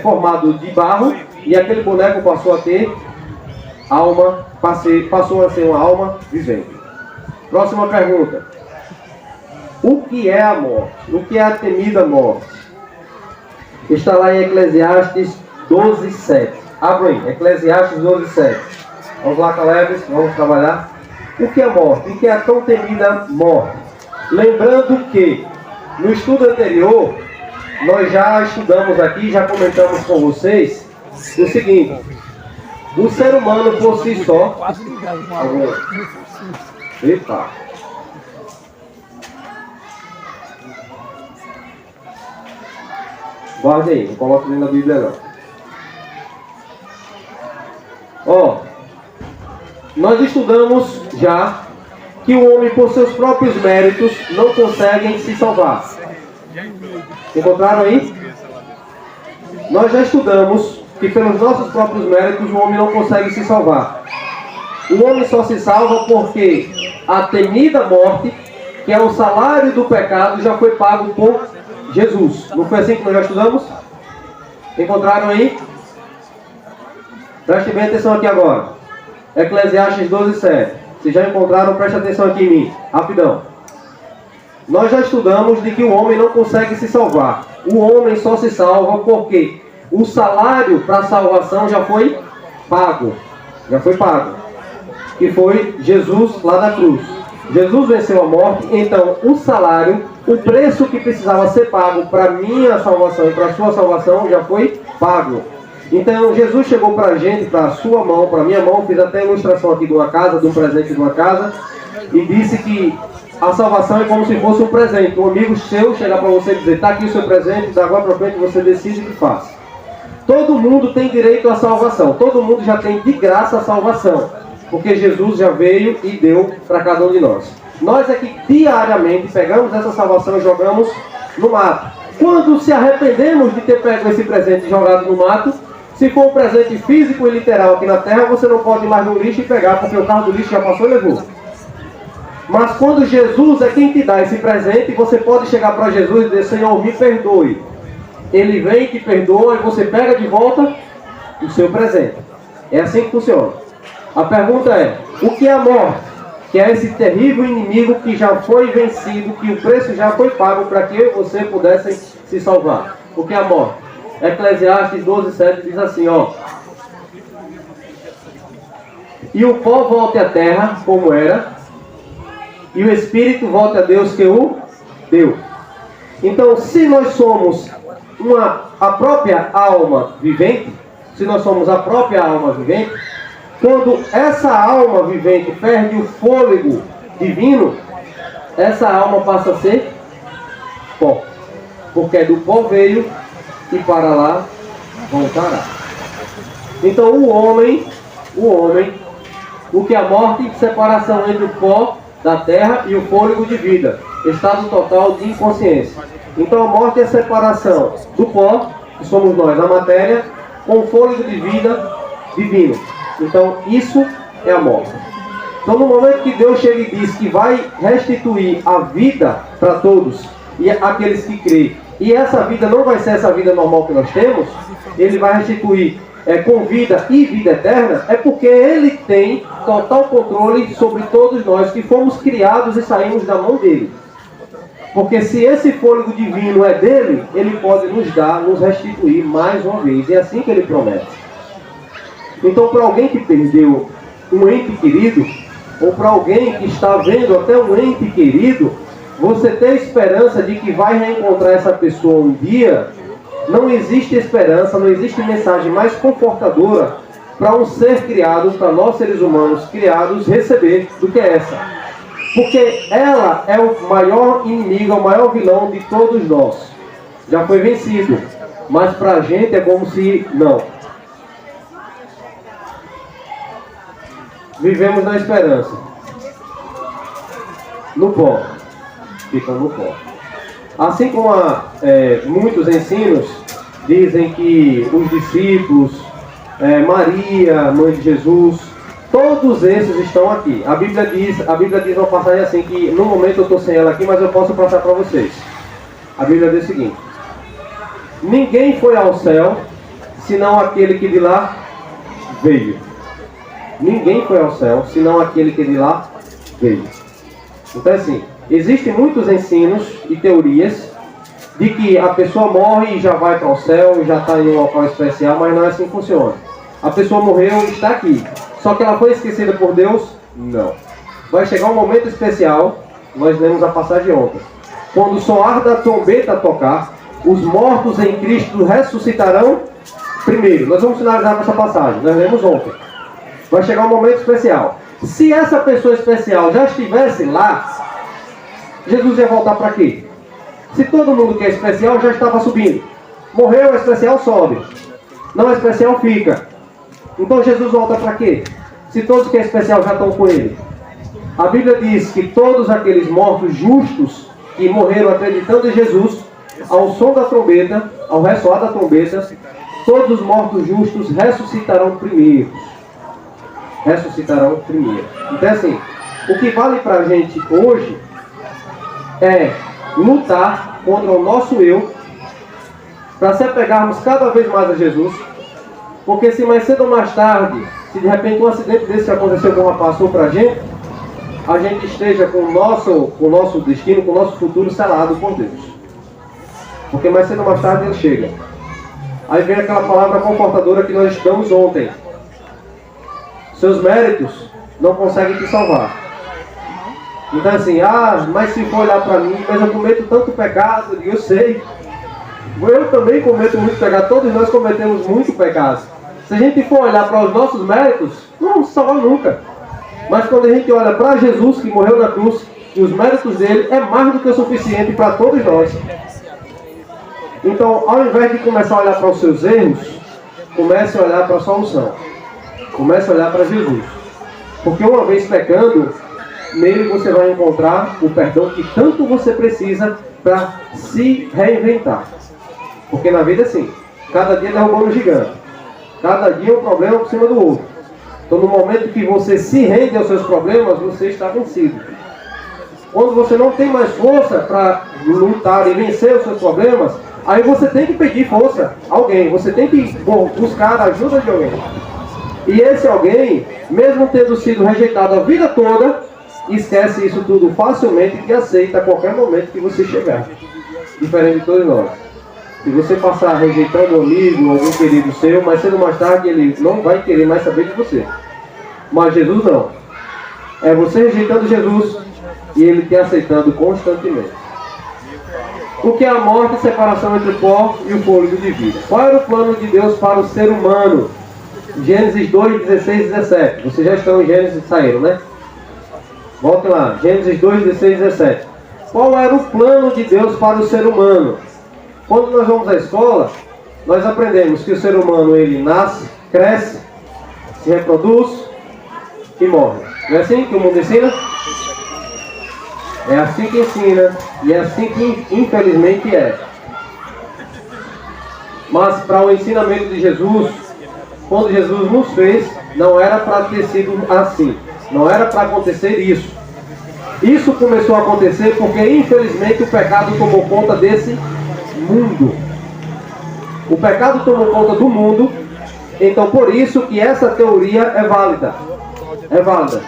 formado de barro, e aquele boneco passou a ter alma, passou a ser uma alma vivente. Próxima pergunta: o que é a morte? O que é a temida morte? Está lá em Eclesiastes 12:7. Abra aí, Eclesiastes 12:7. Vamos lá, Caleb, vamos trabalhar. O que é morte? O que é a tão temida morte? Lembrando que no estudo anterior, nós já estudamos aqui, já comentamos com vocês o seguinte: o ser humano por si só. Eita! Guarde aí, não coloque nem na Bíblia não. Nós estudamos já que o homem, por seus próprios méritos, não consegue se salvar. Encontraram aí? Nós já estudamos que pelos nossos próprios méritos o homem não consegue se salvar. O homem só se salva porque a temida morte, que é o salário do pecado, já foi pago por Jesus. Não foi assim que nós já estudamos? Encontraram aí? Preste bem atenção aqui agora. Eclesiastes 12:7. Se já encontraram, preste atenção aqui em mim. Rapidão. Nós já estudamos de que o homem não consegue se salvar. O homem só se salva porque o salário para a salvação já foi pago. Já foi pago. Que foi Jesus lá na cruz. Jesus venceu a morte, então o salário, o preço que precisava ser pago para a minha salvação e para a sua salvação já foi pago. Então Jesus chegou para a gente, para a sua mão, para a minha mão, fiz até a ilustração aqui de uma casa, de um presente de uma casa, e disse que a salvação é como se fosse um presente. Um amigo seu chegar para você e dizer: está aqui o seu presente, da agora para frente você decide o que faz. Todo mundo tem direito à salvação, todo mundo já tem de graça a salvação, porque Jesus já veio e deu para cada um de nós. Nós é que diariamente pegamos essa salvação e jogamos no mato. Quando se arrependemos de ter pego esse presente e jogado no mato, se for um presente físico e literal aqui na terra, você não pode ir mais no lixo e pegar, porque o carro do lixo já passou e levou. Mas quando Jesus é quem te dá esse presente, você pode chegar para Jesus e dizer: Senhor, me perdoe. Ele vem e te perdoa e você pega de volta o seu presente. É assim que funciona. A pergunta é: o que é a morte? Que é esse terrível inimigo que já foi vencido, que o preço já foi pago para que eu e você pudessem se salvar. O que é a morte? Eclesiastes 12:7 diz assim, e o pó volte à terra como era, e o espírito volte a Deus que o deu. Então, se nós somos a própria alma vivente, se nós somos a própria alma vivente, quando essa alma vivente perde o fôlego divino, essa alma passa a ser pó, porque do pó veio e para lá voltará. Então o homem, o que é a morte, separação entre o pó da terra e o fôlego de vida, estado total de inconsciência. Então a morte é a separação do pó, que somos nós, a matéria, com o fôlego de vida divino. Então isso é a morte. Então no momento que Deus chega e diz que vai restituir a vida para todos, e aqueles que creem, e essa vida não vai ser essa vida normal que nós temos, Ele vai restituir com vida e vida eterna, é porque Ele tem total controle sobre todos nós que fomos criados e saímos da mão dEle. Porque se esse fôlego divino é dele, ele pode nos dar, nos restituir mais uma vez. E é assim que ele promete. Então, para alguém que perdeu um ente querido, ou para alguém que está vendo até um ente querido, você ter esperança de que vai reencontrar essa pessoa um dia, não existe esperança, não existe mensagem mais confortadora para um ser criado, para nós seres humanos criados, receber do que essa. Porque ela é o maior inimigo, o maior vilão de todos nós. Já foi vencido, mas para a gente é como se não. Vivemos na esperança. No pó. Ficam no pó. Assim como muitos ensinos dizem que os discípulos, Maria, mãe de Jesus, todos esses estão aqui. A Bíblia diz uma passagem assim, que no momento eu estou sem ela aqui, mas eu posso passar para vocês. A Bíblia diz o seguinte: ninguém foi ao céu, senão aquele que de lá veio. Ninguém foi ao céu, senão aquele que de lá veio. Então assim, existem muitos ensinos e teorias de que a pessoa morre e já vai para o céu, já está em um local especial, mas não é assim que funciona. A pessoa morreu e está aqui. Só que ela foi esquecida por Deus? Não. Vai chegar um momento especial, nós lemos a passagem ontem. Quando o soar da trombeta tocar, os mortos em Cristo ressuscitarão primeiro. Nós vamos finalizar com essa passagem, nós lemos ontem. Vai chegar um momento especial. Se essa pessoa especial já estivesse lá, Jesus ia voltar para quê? Se todo mundo que é especial já estava subindo. Morreu, é especial, sobe. Não é especial, fica. Então Jesus volta para quê? Se todos que é especial já estão com ele. A Bíblia diz que todos aqueles mortos justos que morreram acreditando em Jesus, ao som da trombeta, ao ressoar da trombeta, todos os mortos justos ressuscitarão primeiro. Ressuscitarão primeiro. Então assim, o que vale para a gente hoje é lutar contra o nosso eu, para se apegarmos cada vez mais a Jesus. Porque se mais cedo ou mais tarde, se de repente um acidente desse que aconteceu com uma passou para a gente esteja com o nosso destino, com o nosso futuro selado por Deus. Porque mais cedo ou mais tarde ele chega. Aí vem aquela palavra confortadora que nós estudamos ontem. Seus méritos não conseguem te salvar. Então assim, mas se for olhar para mim, mas eu cometo tanto pecado, eu sei. Eu também cometo muito pecado, todos nós cometemos muito pecado. Se a gente for olhar para os nossos méritos, não vamos salvar nunca. Mas quando a gente olha para Jesus, que morreu na cruz, e os méritos dele é mais do que o suficiente para todos nós. Então, ao invés de começar a olhar para os seus erros, comece a olhar para a solução. Comece a olhar para Jesus. Porque uma vez pecando, nele você vai encontrar o perdão que tanto você precisa para se reinventar. Porque na vida é assim, cada dia derrubando um gigante. Cada dia um problema por cima do outro. Então no momento que você se rende aos seus problemas, você está vencido. Quando você não tem mais força para lutar e vencer os seus problemas, aí você tem que pedir força a alguém. Você tem que buscar a ajuda de alguém. E esse alguém, mesmo tendo sido rejeitado a vida toda, esquece isso tudo facilmente e aceita a qualquer momento que você chegar. Diferente de todos nós. Se você passar rejeitando um amigo, algum querido seu, mais cedo ou mais tarde ele não vai querer mais saber de você. Mas Jesus não. É você rejeitando Jesus e ele te aceitando constantemente. O que é a morte e separação entre o pó e o fôlego de vida? Qual era o plano de Deus para o ser humano? Gênesis 2, 16 e 17. Vocês já estão em Gênesis e saíram, né? Voltem lá. Gênesis 2, 16 e 17. Qual era o plano de Deus para o ser humano? Quando nós vamos à escola, nós aprendemos que o ser humano ele nasce, cresce, se reproduz e morre. Não é assim que o mundo ensina? É assim que ensina e é assim que infelizmente é. Mas para o ensinamento de Jesus, quando Jesus nos fez, não era para ter sido assim. Não era para acontecer isso. Isso começou a acontecer porque infelizmente o pecado tomou conta desse mundo. O pecado tomou conta do mundo. Então por isso que essa teoria é válida. É válida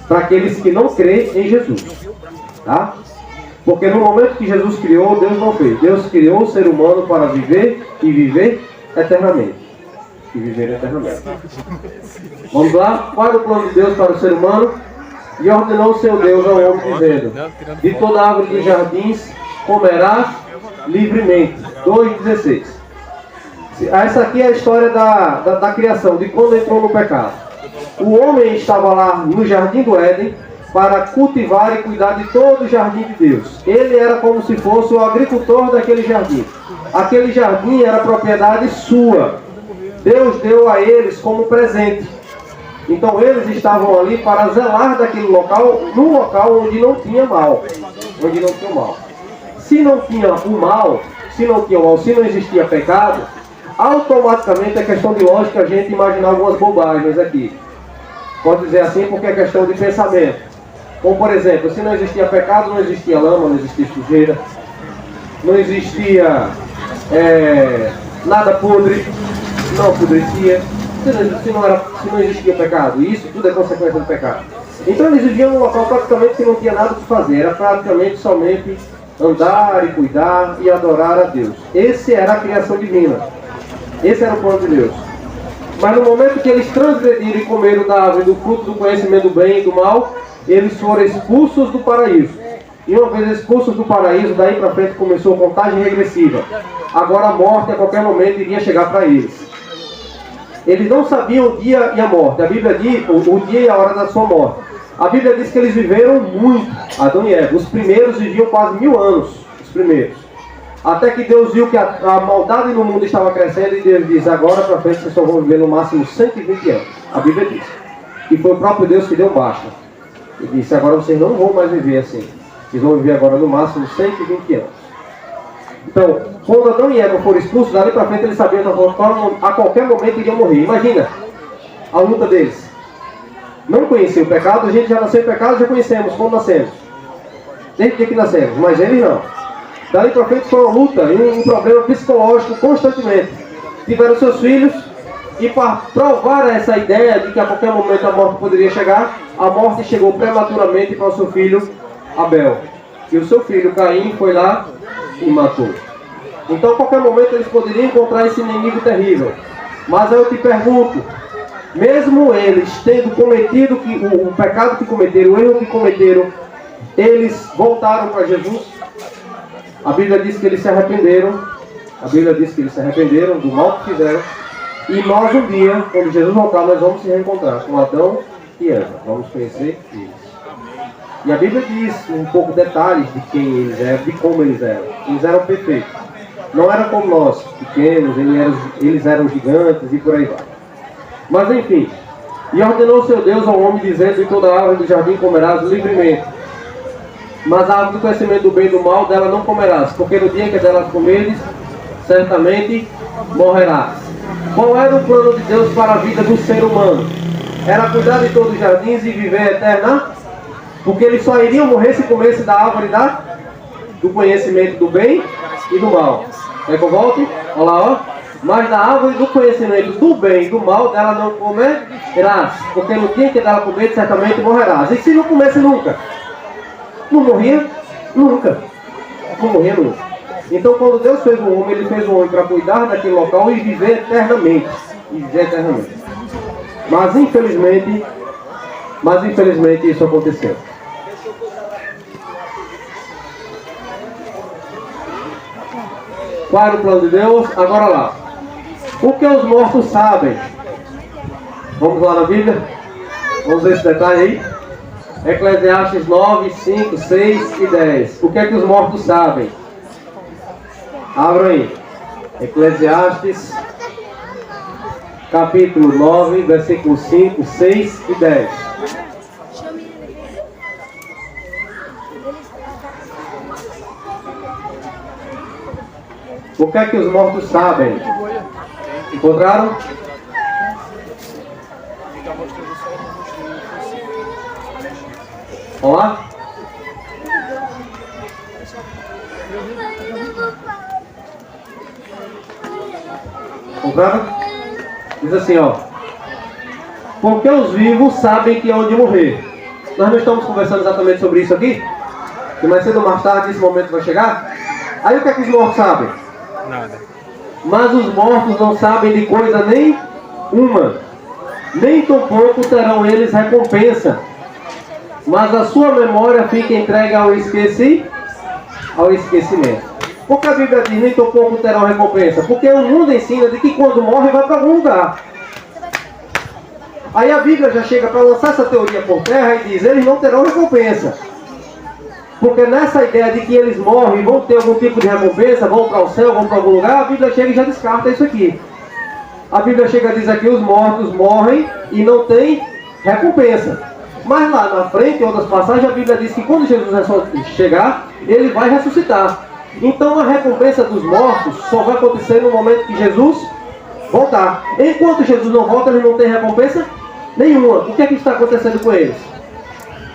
para aqueles que não creem em Jesus, tá? Porque no momento que Jesus criou, Deus não fez. Deus criou o ser humano para viver e viver eternamente. E viver eternamente. Vamos lá? Qual era o plano de Deus para o ser humano? E ordenou o seu Deus ao homem, dizendo: de toda árvore dos jardins comerás livremente. 2,16. Essa aqui é a história da criação, de quando entrou no pecado. O homem estava lá no jardim do Éden para cultivar e cuidar de todo o jardim de Deus. Ele era como se fosse o agricultor daquele jardim. Aquele jardim era propriedade sua. Deus deu a eles como presente. Então eles estavam ali para zelar daquele local, num local onde não tinha mal. Onde não tinha mal. Se não tinha o mal, se não existia pecado, automaticamente é questão de lógica a gente imaginar algumas bobagens aqui. Pode dizer assim porque é questão de pensamento. Como por exemplo, se não existia pecado, não existia lama, não existia sujeira, não existia nada podre, não apodrecia. Se não existia pecado, isso tudo é consequência do pecado. Então eles viviam num local praticamente que não tinha nada para fazer, era praticamente somente andar e cuidar e adorar a Deus. Essa era a criação divina, esse era o plano de Deus. Mas no momento que eles transgrediram e comeram da árvore do fruto do conhecimento do bem e do mal, eles foram expulsos do paraíso. E uma vez expulsos do paraíso, daí para frente começou a contagem regressiva. Agora a morte a qualquer momento iria chegar para eles. Eles não sabiam o dia e a morte. A Bíblia diz o dia e a hora da sua morte. A Bíblia diz que eles viveram muito, Adão e Eva. Os primeiros viviam quase 1000 anos. Os primeiros. Até que Deus viu que a maldade no mundo estava crescendo e Deus diz: agora para frente vocês só vão viver no máximo 120 anos. A Bíblia diz. E foi o próprio Deus que deu baixa. E disse: agora vocês não vão mais viver assim. Vocês vão viver agora no máximo 120 anos. Então, quando Adão e Eva foram expulsos, dali para frente eles sabiam que a qualquer momento iriam morrer. Imagina a luta deles. Não conheciam o pecado, a gente já nasceu em pecado, já conhecemos quando nascemos. Desde o dia que nascemos, mas eles não. Dali para frente foi uma luta e um problema psicológico constantemente. Tiveram seus filhos e para provar essa ideia de que a qualquer momento a morte poderia chegar, a morte chegou prematuramente para o seu filho Abel. E o seu filho Caim foi lá e matou. Então a qualquer momento eles poderiam encontrar esse inimigo terrível. Mas aí eu te pergunto, mesmo eles tendo cometido o pecado que cometeram, o erro que cometeram, eles voltaram para Jesus? A Bíblia diz que eles se arrependeram. A Bíblia diz que eles se arrependeram do mal que fizeram. E nós um dia, quando Jesus voltar, nós vamos se reencontrar com Adão e Eva. Vamos conhecer eles. E a Bíblia diz um pouco detalhes de quem eles eram, de como eles eram. Eles eram perfeitos. Não eram como nós, pequenos, eles eram gigantes e por aí vai. Mas enfim, e ordenou seu Deus ao homem, dizendo: de toda árvore do jardim comerás livremente. Mas a árvore do conhecimento do bem e do mal, dela não comerás, porque no dia que dela comeres, certamente morrerás. Qual era o plano de Deus para a vida do ser humano? Era cuidar de todos os jardins e viver eterna? Porque eles só iriam morrer se comesse da árvore do conhecimento do bem e do mal. Quer que eu volte? Olha lá, ó. Mas da árvore do conhecimento do bem e do mal, dela não comerás. Porque no dia que dela comer, certamente morrerás. E se não comesse nunca? Não morria nunca. Não morria nunca. Então quando Deus fez o homem, Ele fez o homem para cuidar daquele local e viver eternamente. E viver eternamente. Mas infelizmente isso aconteceu. Qual era o plano de Deus? Agora lá. O que os mortos sabem? Vamos lá na Bíblia? Vamos ver esse detalhe aí? Eclesiastes 9, 5, 6 e 10. O que é que os mortos sabem? Abram aí. Eclesiastes, capítulo 9, versículos 5, 6 e 10. O que é que os mortos sabem? Encontraram? Vamos lá? Encontraram? Diz assim, ó. Porque os vivos sabem que é onde morrer. Nós não estamos conversando exatamente sobre isso aqui? Que mais cedo ou mais tarde esse momento vai chegar? Aí o que é que os mortos sabem? Nada. Mas os mortos não sabem de coisa nenhuma. Nem tampouco terão eles recompensa. Mas a sua memória fica entregue ao esquecimento. Por que a Bíblia diz nem tampouco terão recompensa? Porque o mundo ensina de que quando morre vai para algum lugar. Aí a Bíblia já chega para lançar essa teoria por terra e diz, eles não terão recompensa. Porque nessa ideia de que eles morrem e vão ter algum tipo de recompensa, vão para o céu, vão para algum lugar, a Bíblia chega e já descarta isso aqui. A Bíblia chega e diz aqui, os mortos morrem e não tem recompensa. Mas lá na frente, em outras passagens, a Bíblia diz que quando Jesus chegar, ele vai ressuscitar. Então a recompensa dos mortos só vai acontecer no momento que Jesus voltar. Enquanto Jesus não volta, eles não têm recompensa nenhuma. O que é que está acontecendo com eles?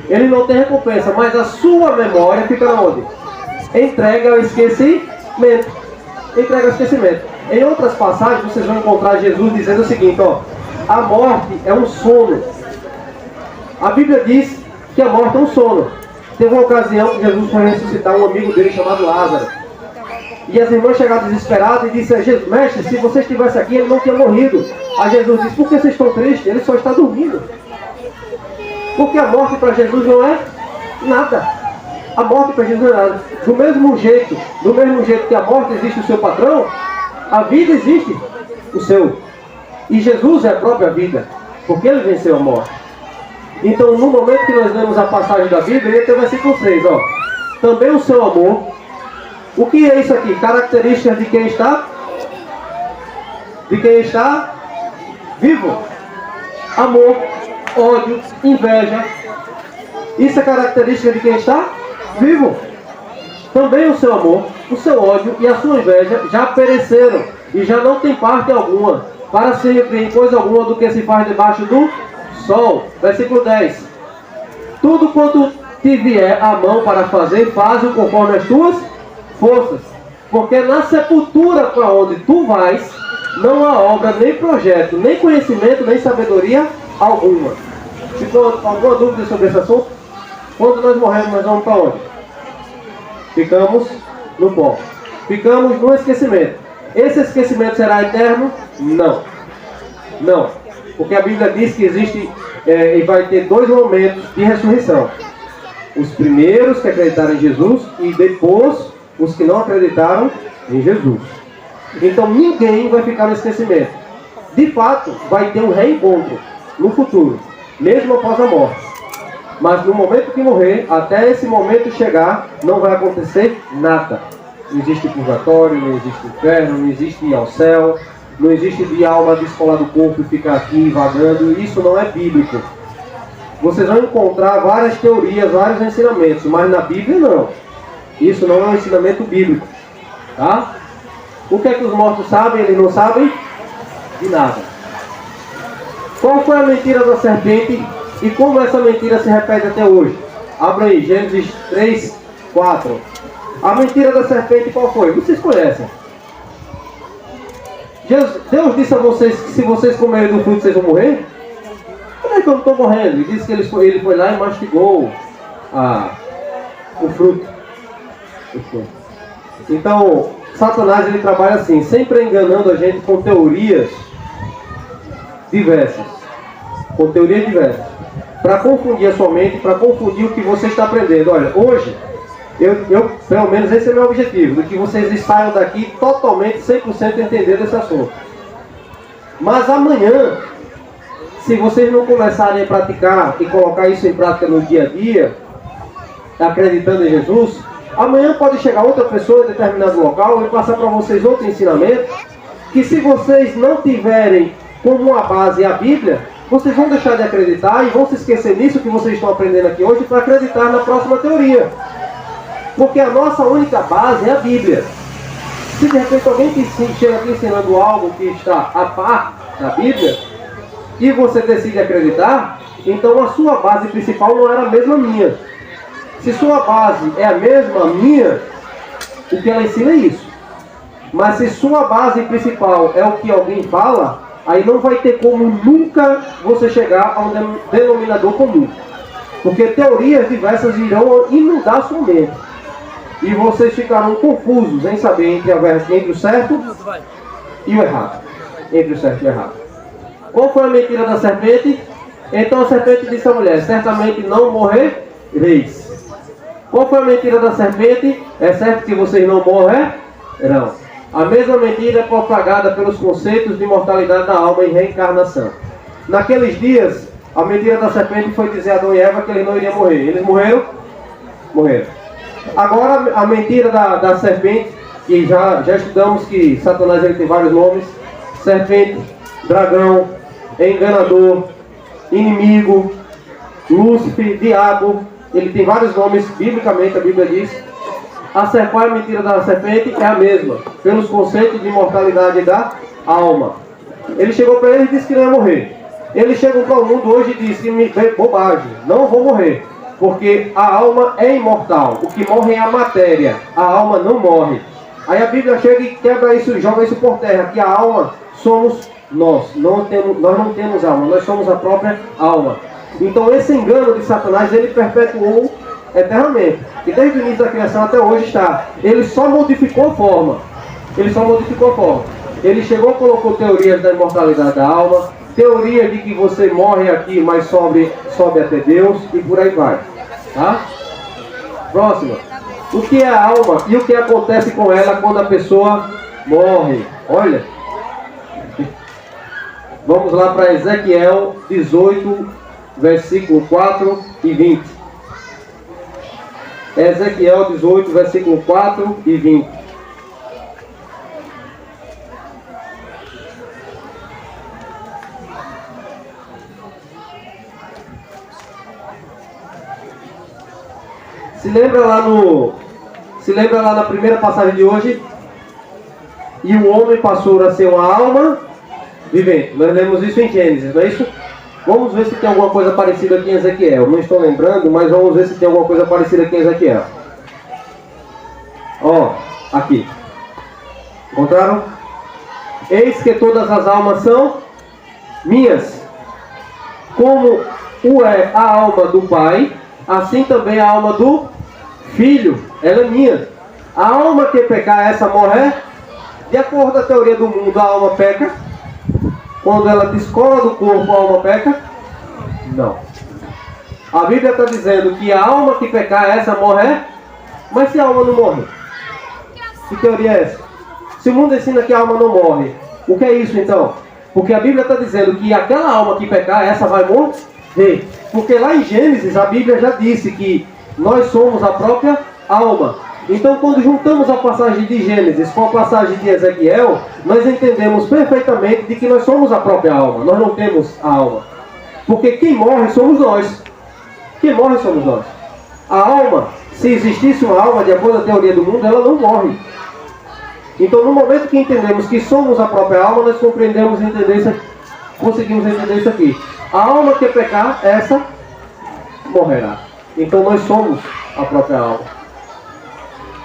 Ele não tem recompensa, mas a sua memória fica onde? Entrega ao esquecimento. Entrega ao esquecimento. Em outras passagens, vocês vão encontrar Jesus dizendo o seguinte, ó, a morte é um sono. A Bíblia diz que a morte é um sono. Teve uma ocasião que Jesus foi ressuscitar um amigo dele chamado Lázaro. E as irmãs chegaram desesperadas e disseram, Jesus, mestre, se você estivesse aqui, ele não tinha morrido. Aí Jesus disse, por que vocês estão tristes? Ele só está dormindo. Porque a morte para Jesus não é nada. A morte para Jesus não é nada. Do mesmo jeito que a morte existe o seu patrão, a vida existe o seu. E Jesus é a própria vida, porque ele venceu a morte. Então, no momento que nós lemos a passagem da Bíblia, ele tem o versículo 6, ó. Também o seu amor. O que é isso aqui? Características de quem está? De quem está vivo. Amor, ódio, inveja. Isso é característica de quem está vivo. Também o seu amor, o seu ódio e a sua inveja já pereceram e já não tem parte alguma, para sempre em coisa alguma do que se faz debaixo do sol. Versículo 10. Tudo quanto te vier à mão para fazer, faz-o conforme as tuas forças. Porque na sepultura para onde tu vais, não há obra, nem projeto, nem conhecimento, nem sabedoria alguma. Ficou alguma dúvida sobre esse assunto? Quando nós morremos, nós vamos para onde? Ficamos no pó. Ficamos no esquecimento. Esse esquecimento será eterno? Não. Não. Porque a Bíblia diz que existe e vai ter dois momentos de ressurreição. Os primeiros que acreditaram em Jesus e depois os que não acreditaram em Jesus. Então ninguém vai ficar no esquecimento. De fato, vai ter um reencontro no futuro, mesmo após a morte. Mas no momento que morrer, até esse momento chegar, não vai acontecer nada. Não existe purgatório, não existe inferno, não existe ir ao céu, não existe de alma descolar do corpo e ficar aqui vagando. Isso não é bíblico. Vocês vão encontrar várias teorias, vários ensinamentos, mas na Bíblia não. Isso não é um ensinamento bíblico. Tá? O que é que os mortos sabem? Eles não sabem de nada. Qual foi a mentira da serpente e como essa mentira se repete até hoje? Abra aí, Gênesis 3, 4. A mentira da serpente qual foi? Vocês conhecem. Deus disse a vocês que se vocês comerem do fruto vocês vão morrer? Como é que eu não estou morrendo? Ele disse que ele foi lá e mastigou o fruto. Então, Satanás ele trabalha assim, sempre enganando a gente com teorias diversas. Com teorias diversas. Para confundir a sua mente, para confundir o que você está aprendendo. Olha, hoje, eu pelo menos esse é o meu objetivo, de que vocês saiam daqui totalmente, 100% entendendo esse assunto. Mas amanhã, se vocês não começarem a praticar e colocar isso em prática no dia a dia, acreditando em Jesus, amanhã pode chegar outra pessoa em determinado local e passar para vocês outro ensinamento, que se vocês não tiverem como uma base a Bíblia, vocês vão deixar de acreditar e vão se esquecer nisso que vocês estão aprendendo aqui hoje para acreditar na próxima teoria. Porque a nossa única base é a Bíblia. Se de repente alguém chega aqui ensinando algo que está a par da Bíblia, e você decide acreditar, então a sua base principal não era a mesma minha. Se sua base é a mesma minha, o que ela ensina é isso. Mas se sua base principal é o que alguém fala, aí não vai ter como nunca você chegar a um denominador comum. Porque teorias diversas irão inundar sua mente. E vocês ficarão confusos em saber entre o certo e o errado. Entre o certo e o errado. Qual foi a mentira da serpente? Então a serpente disse à mulher: certamente não morrereis. Qual foi a mentira da serpente? É certo que vocês não morrerão. A mesma mentira é propagada pelos conceitos de mortalidade da alma e reencarnação. Naqueles dias, a mentira da serpente foi dizer a Adão e Eva que eles não iriam morrer. Eles morreram? Morreram. Agora, a mentira da serpente, que já estudamos que Satanás ele tem vários nomes: serpente, dragão, enganador, inimigo, Lúcifer, diabo. Ele tem vários nomes, biblicamente a Bíblia diz. Qual é a mentira da serpente? É a mesma, pelos conceitos de imortalidade da alma. Ele chegou para ele e disse que não ia morrer. Eles chegam para o mundo hoje e dizem: bobagem, não vou morrer, porque a alma é imortal. O que morre é a matéria, a alma não morre. Aí a Bíblia chega e quebra isso, joga isso por terra, que a alma somos nós. Nós não temos alma, nós somos a própria alma. Então esse engano de Satanás, ele perpetuou eternamente. E desde o início da criação até hoje está. Ele só modificou a forma. Ele chegou e colocou teorias da imortalidade da alma, teoria de que você morre aqui, mas sobe até Deus, e por aí vai. Tá? Próxima. O que é a alma e o que acontece com ela quando a pessoa morre? Olha. Vamos lá para Ezequiel 18, versículo 4 e 20. Ezequiel 18, versículo 4 e 20. Se lembra lá na primeira passagem de hoje? E o homem passou a ser uma alma vivente. Nós lemos isso em Gênesis, não é isso? Vamos ver se tem alguma coisa parecida aqui em Ezequiel. Não estou lembrando, mas vamos ver se tem alguma coisa parecida aqui em Ezequiel. Ó, aqui. Encontraram? Eis que todas as almas são minhas. Como o é a alma do Pai, assim também a alma do Filho, ela é minha. A alma que pecar, essa morrer. De acordo com a teoria do mundo, a alma peca. Quando ela descola do corpo, a alma peca? Não. A Bíblia está dizendo que a alma que pecar, essa morrer. Mas se a alma não morre? Que teoria é essa? Se o mundo ensina que a alma não morre, o que é isso então? Porque a Bíblia está dizendo que aquela alma que pecar, essa vai morrer. Porque lá em Gênesis, a Bíblia já disse que nós somos a própria alma. Então, quando juntamos a passagem de Gênesis com a passagem de Ezequiel, nós entendemos perfeitamente de que nós somos a própria alma. Nós não temos a alma. Porque quem morre somos nós. Quem morre somos nós. A alma, se existisse uma alma, de acordo com a teoria do mundo, ela não morre. Então, no momento que entendemos que somos a própria alma, nós compreendemos e conseguimos entender isso aqui. A alma que pecar, essa morrerá. Então, nós somos a própria alma.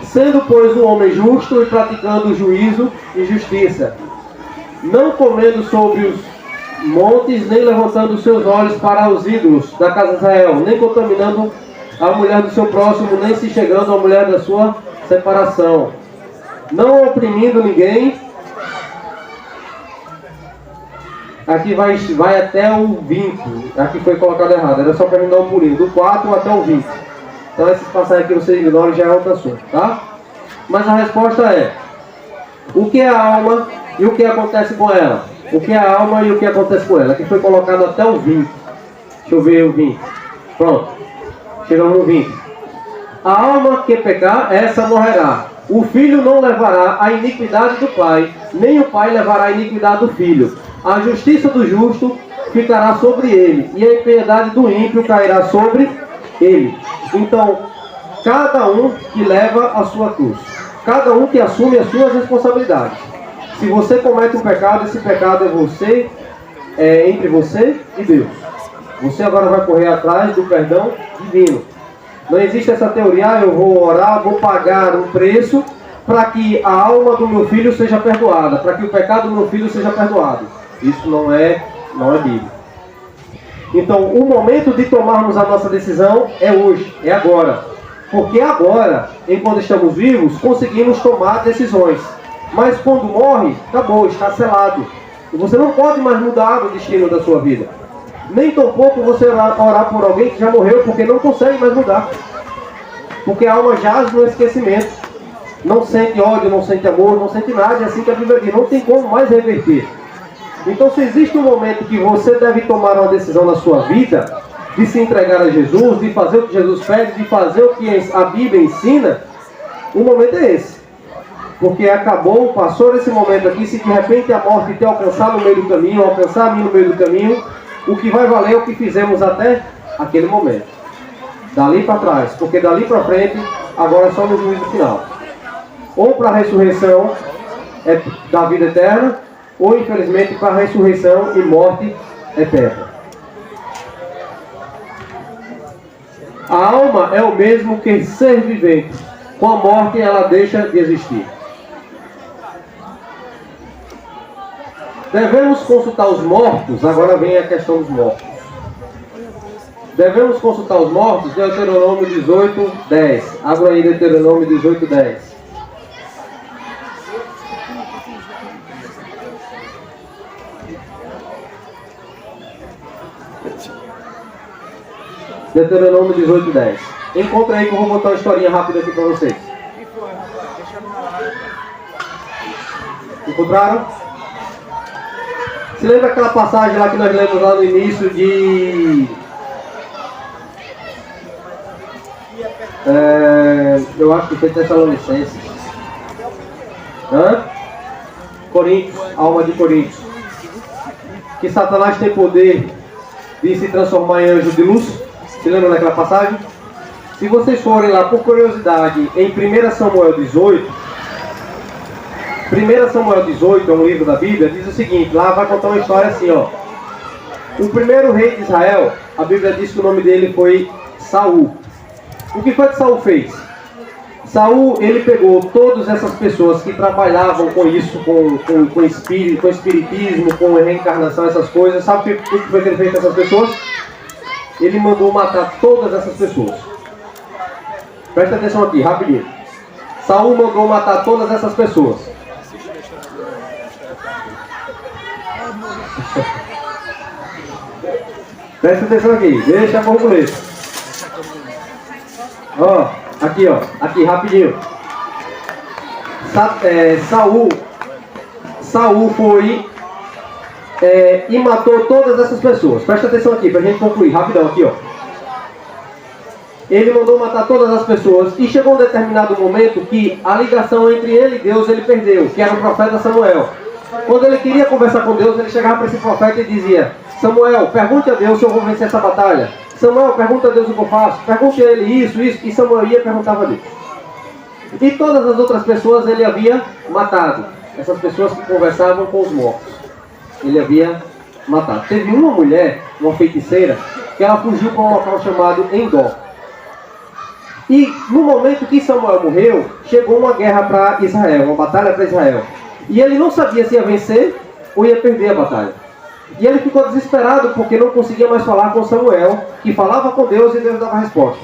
Sendo, pois, um homem justo e praticando juízo e justiça, não comendo sobre os montes, nem levantando os seus olhos para os ídolos da casa de Israel, nem contaminando a mulher do seu próximo, nem se chegando à mulher da sua separação, não oprimindo ninguém. Aqui vai até o 20. Aqui foi colocado errado, era só para mim dar um pulinho, do 4 até o 20. Então essas passagens aqui vocês ignoram, já é outro assunto, tá? Mas a resposta é: o que é a alma e o que acontece com ela? O que é a alma e o que acontece com ela? Aqui foi colocado até o 20. Deixa eu ver o 20. Pronto. Chegamos no 20. A alma que pecar, essa morrerá. O filho não levará a iniquidade do pai, nem o pai levará a iniquidade do filho. A justiça do justo ficará sobre ele, e a impiedade do ímpio cairá sobre ele. Então, cada um que leva a sua cruz, cada um que assume as suas responsabilidades. Se você comete um pecado, esse pecado é entre você e Deus. Você agora vai correr atrás do perdão divino. Não existe essa teoria: eu vou orar, vou pagar um preço para que a alma do meu filho seja perdoada, para que o pecado do meu filho seja perdoado. Isso não é Bíblia. Então, o momento de tomarmos a nossa decisão é hoje, é agora. Porque agora, enquanto estamos vivos, conseguimos tomar decisões. Mas quando morre, acabou, está selado. E você não pode mais mudar o destino da sua vida. Nem tampouco você orar por alguém que já morreu, porque não consegue mais mudar. Porque a alma jaz no esquecimento. Não sente ódio, não sente amor, não sente nada. É assim que a Bíblia diz, não tem como mais reverter. Então, se existe um momento que você deve tomar uma decisão na sua vida, de se entregar a Jesus, de fazer o que Jesus pede, de fazer o que a Bíblia ensina, o momento é esse. Porque acabou, passou esse momento aqui, se de repente a morte te alcançar no meio do caminho, alcançar a mim no meio do caminho, o que vai valer é o que fizemos até aquele momento. Dali para trás, porque dali para frente, agora é só no juízo final. Ou para a ressurreição da vida eterna, ou infelizmente para a ressurreição e morte eterna. A alma é o mesmo que ser vivente. Com a morte ela deixa de existir. Devemos consultar os mortos. Agora vem a questão dos mortos. Devemos consultar os mortos. Deuteronômio 18:10. Abra aí Deuteronômio 18:10. Deuteronômio 18:10. Encontra aí que eu vou botar uma historinha rápida aqui para vocês. Encontraram? Se lembra aquela passagem lá que nós lemos lá no início de... eu acho que foi Tessalonicenses. Coríntios, alma de Coríntios. Que Satanás tem poder de se transformar em anjo de luz. Se lembra daquela passagem? Se vocês forem lá por curiosidade em 1 Samuel 18, 1 Samuel 18 é um livro da Bíblia, diz o seguinte, lá vai contar uma história assim, ó. O primeiro rei de Israel, a Bíblia diz que o nome dele foi Saul. O que foi que Saul fez? Saul, ele pegou todas essas pessoas que trabalhavam com isso, com espiritismo, com reencarnação, essas coisas. Sabe o que foi que ele fez com essas pessoas? Ele mandou matar todas essas pessoas. Presta atenção aqui, rapidinho. Saul mandou matar todas essas pessoas. Presta atenção aqui, deixa a borboleta. Ó, aqui rapidinho. Saul foi e matou todas essas pessoas. Presta atenção aqui, pra gente concluir, rapidão aqui, ó. Ele mandou matar todas as pessoas e chegou um determinado momento que a ligação entre ele e Deus ele perdeu, que era o profeta Samuel. Quando ele queria conversar com Deus, ele chegava para esse profeta e dizia: Samuel, pergunte a Deus se eu vou vencer essa batalha. Samuel, pergunta a Deus o que eu faço. Pergunte a ele isso. E Samuel ia e perguntava a Deus. E todas as outras pessoas ele havia matado. Essas pessoas que conversavam com os mortos. Ele havia matado. Teve uma mulher, uma feiticeira, que ela fugiu para um local chamado Endor. E no momento que Samuel morreu, chegou uma guerra para Israel, uma batalha para Israel. E ele não sabia se ia vencer ou ia perder a batalha. E ele ficou desesperado porque não conseguia mais falar com Samuel, que falava com Deus e Deus dava a resposta.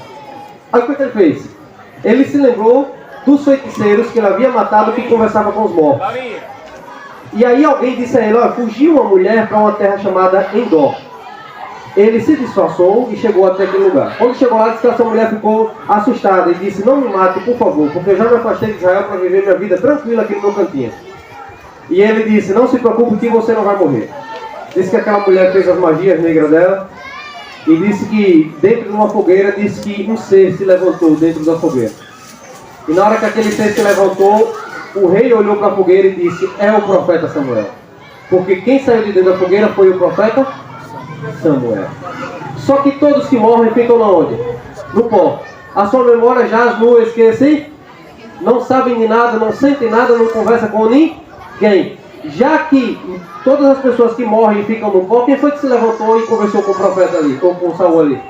Aí o que ele fez? Ele se lembrou dos feiticeiros que ele havia matado que conversavam com os mortos. E aí alguém disse a ele: olha, fugiu uma mulher para uma terra chamada Endor. Ele se disfarçou e chegou até aquele lugar. Quando chegou lá, disse que essa mulher ficou assustada e disse: não me mate, por favor, porque eu já me afastei de Israel para viver minha vida tranquila aqui no meu cantinho. E ele disse: não se preocupe que você não vai morrer. Disse que aquela mulher fez as magias negras dela e disse que dentro de uma fogueira, disse que um ser se levantou dentro da fogueira. E na hora que aquele ser se levantou, o rei olhou para a fogueira e disse: é o profeta Samuel. Porque quem saiu de dentro da fogueira foi o profeta Samuel. Só que todos que morrem ficam na onde? No pó. A sua memória jaz no esquece, não sabem de nada, não sentem nada, não conversa com ninguém. Já que todas as pessoas que morrem ficam no pó, quem foi que se levantou e conversou com o profeta ali, ou com o Saul ali?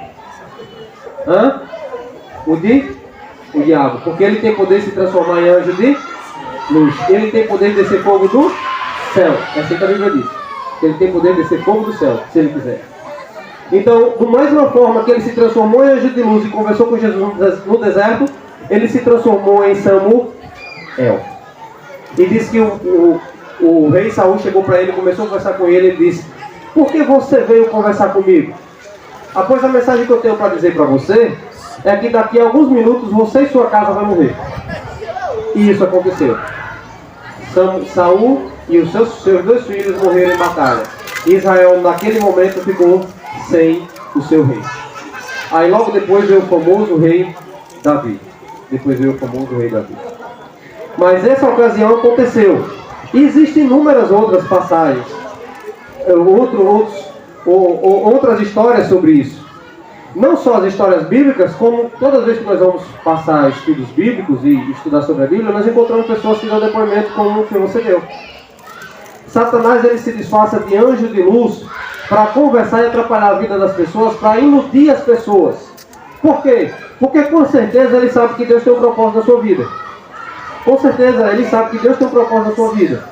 O diabo. Porque ele tem poder de se transformar em anjo de luz. Ele tem poder de descer fogo do céu. É assim que a Bíblia diz. Ele tem poder de descer fogo do céu, se ele quiser. Então, do mais uma forma que ele se transformou em anjo de luz e conversou com Jesus no deserto, ele se transformou em Samuel. E disse que o rei Saul chegou para ele, começou a conversar com ele, e disse: por que você veio conversar comigo? Após a mensagem que eu tenho para dizer para você, é que daqui a alguns minutos você e sua casa vão morrer. E isso aconteceu. Saul e os seus 2 filhos morreram em batalha. Israel naquele momento ficou sem o seu rei. Aí logo depois veio o famoso rei Davi. Mas essa ocasião aconteceu. E existem inúmeras outras passagens, outras histórias sobre isso. Não só as histórias bíblicas, como todas as vezes que nós vamos passar estudos bíblicos e estudar sobre a Bíblia, nós encontramos pessoas que dão depoimento como o que você deu. Satanás, ele se disfarça de anjo de luz para conversar e atrapalhar a vida das pessoas, para iludir as pessoas. Por quê? Porque com certeza ele sabe que Deus tem um propósito na sua vida. Com certeza ele sabe que Deus tem um propósito na sua vida.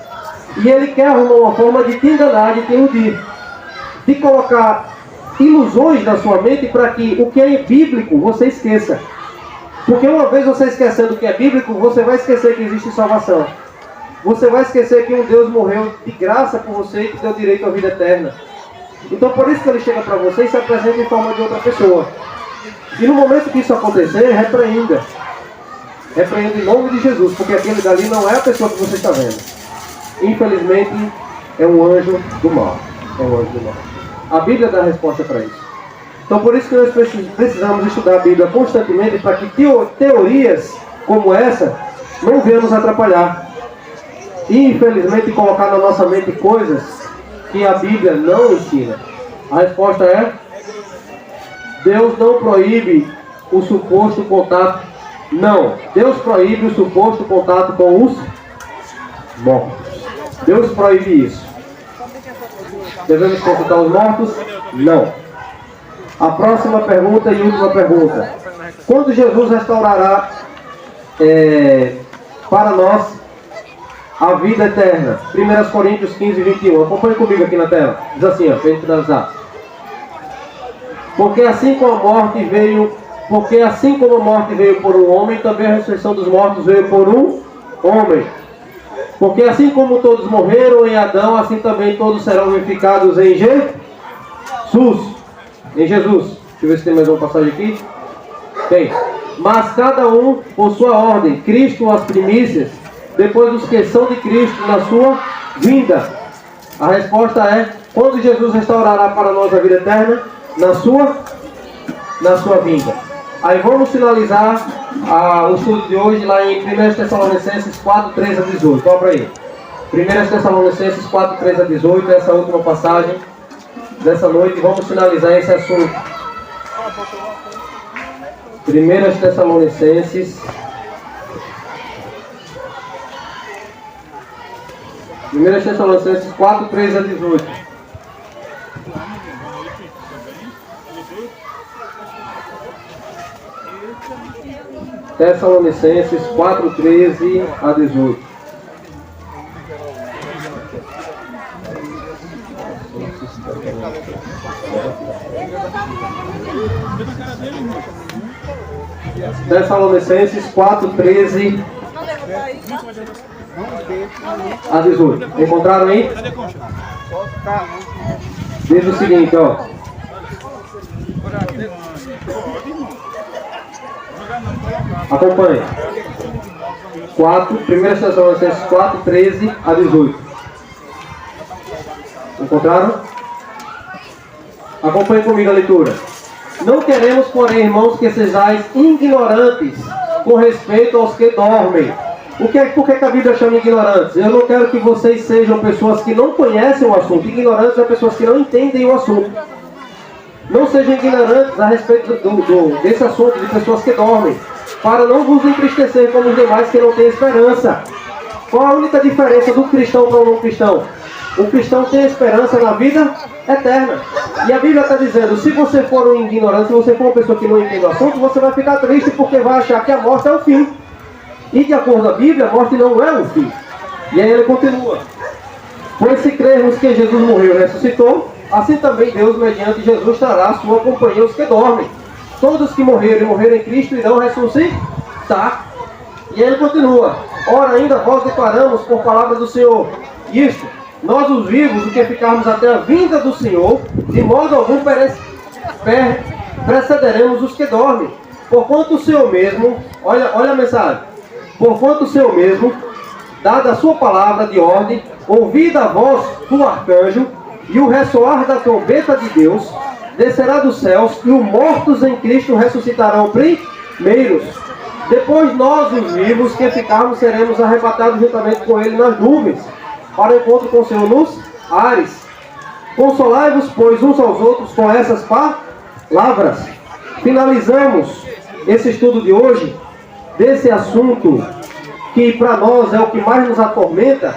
E ele quer arrumar uma forma de te enganar, de te iludir, de colocar ilusões na sua mente para que o que é bíblico você esqueça. Porque uma vez você esquecendo o que é bíblico, você vai esquecer que existe salvação. Você vai esquecer que um Deus morreu de graça por você e te deu direito à vida eterna. Então por isso que ele chega para você e se apresenta em forma de outra pessoa. E no momento que isso acontecer, repreenda. Repreenda em nome de Jesus, porque aquele dali não é a pessoa que você está vendo. Infelizmente, é um anjo do mal. A Bíblia dá a resposta para isso. Então por isso que nós precisamos estudar a Bíblia constantemente, para que teorias como essa não venham nos atrapalhar. E infelizmente colocar na nossa mente coisas que a Bíblia não ensina. A resposta é: Deus não proíbe o suposto contato. Não, Deus proíbe o suposto contato com os mortos. Deus proíbe isso. Devemos consultar os mortos? Não. A próxima pergunta e última pergunta: quando Jesus restaurará para nós a vida eterna? 1 Coríntios 15, 21. Acompanhe comigo aqui na tela. Diz assim, para a gente finalizar. Porque assim como a morte veio por um homem, também a ressurreição dos mortos veio por um homem. Porque assim como todos morreram em Adão, assim também todos serão vivificados em Jesus. Em Jesus. Deixa eu ver se tem mais uma passagem aqui. Tem. Mas cada um por sua ordem. Cristo as primícias, depois os que são de Cristo na sua vinda. A resposta é: quando Jesus restaurará para nós a vida eterna? Na sua vinda. Aí vamos finalizar o estudo de hoje lá em 1 Tessalonicenses 4, 13 a 18. Olha para aí. 1 Tessalonicenses 4, 13 a 18, essa última passagem dessa noite. Vamos finalizar esse assunto. 1 Tessalonicenses 4, 13 a 18. Tessalonicenses 4, 13 a 18. Tessalonicenses 4, 13 a 18. Encontraram aí? Diz o seguinte, ó. Acompanhe. 1 Tessalonicenses 4, 13 a 18. Encontraram? Acompanhe comigo a leitura. Não queremos, porém, irmãos, que sejais ignorantes com respeito aos que dormem. Por que a Bíblia chama ignorantes? Eu não quero que vocês sejam pessoas que não conhecem o assunto. Ignorantes são pessoas que não entendem o assunto. Não sejam ignorantes a respeito desse assunto, de pessoas que dormem, para não vos entristecer como os demais que não têm esperança. Qual a única diferença do cristão para o não cristão? O cristão tem esperança na vida eterna. E a Bíblia está dizendo: se você for um ignorante, se você for uma pessoa que não entende o assunto, você vai ficar triste porque vai achar que a morte é o fim. E de acordo com a Bíblia, a morte não é o fim. E aí ele continua: pois se crermos que Jesus morreu e ressuscitou, assim também Deus, mediante Jesus, trará a sua companhia aos que dormem. Todos que morreram e morreram em Cristo irão ressuscitar. E ele continua: ora, ainda vós declaramos por palavra do Senhor isto: nós os vivos, o que ficarmos até a vinda do Senhor, de modo algum precederemos os que dormem. Porquanto o Senhor mesmo, olha a mensagem, porquanto o Senhor mesmo, dada a sua palavra de ordem, ouvida a voz do arcanjo e o ressoar da trombeta de Deus, descerá dos céus, e os mortos em Cristo ressuscitarão primeiros. Depois nós, os vivos, que ficarmos, seremos arrebatados juntamente com ele nas nuvens, para o encontro com o Senhor nos ares. Consolai-vos, pois, uns aos outros com essas palavras. Finalizamos esse estudo de hoje, desse assunto que para nós é o que mais nos atormenta,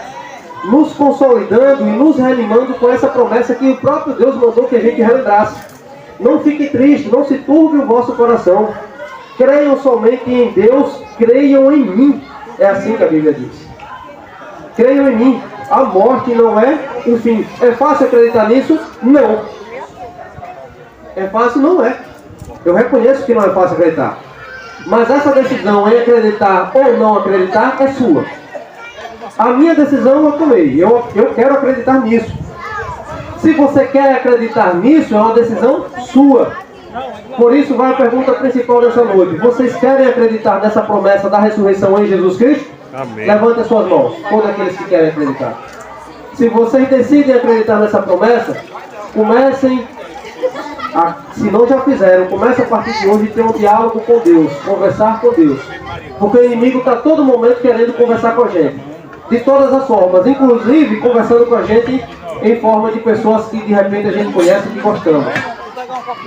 nos consolidando e nos reanimando com essa promessa que o próprio Deus mandou que a gente relembrasse. Não fique triste, não se turbe o vosso coração. Creiam somente em Deus, creiam em mim. É assim que a Bíblia diz. Creiam em mim. A morte não é o fim. É fácil acreditar nisso? Não. É fácil? Não é. Eu reconheço que não é fácil acreditar. Mas essa decisão em acreditar ou não acreditar é sua. A minha decisão eu tomei. Eu quero acreditar nisso. Se você quer acreditar nisso, é uma decisão sua. Por isso vai a pergunta principal dessa noite. Vocês querem acreditar nessa promessa da ressurreição em Jesus Cristo? Amém. Levantem as suas mãos, todos aqueles que querem acreditar. Se vocês decidem acreditar nessa promessa, comecem, se não já fizeram, comece a partir de hoje a ter um diálogo com Deus, conversar com Deus. Porque o inimigo está a todo momento querendo conversar com a gente. De todas as formas, inclusive conversando com a gente em forma de pessoas que de repente a gente conhece e que gostamos.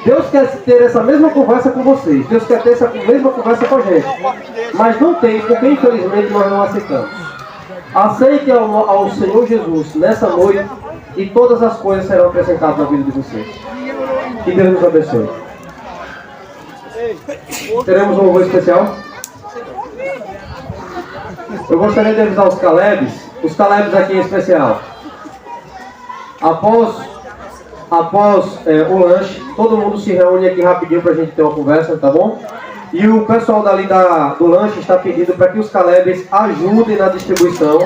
Deus quer ter essa mesma conversa com vocês. Deus quer ter essa mesma conversa com a gente. Mas não tem, porque infelizmente nós não aceitamos. Aceite ao Senhor Jesus nessa noite e todas as coisas serão acrescentadas na vida de vocês. Que Deus nos abençoe. Teremos um louvor especial. Eu gostaria de avisar os Calebs aqui em especial. Após o lanche, todo mundo se reúne aqui rapidinho para a gente ter uma conversa, tá bom? E o pessoal dali do lanche está pedindo para que os Calebs ajudem na distribuição,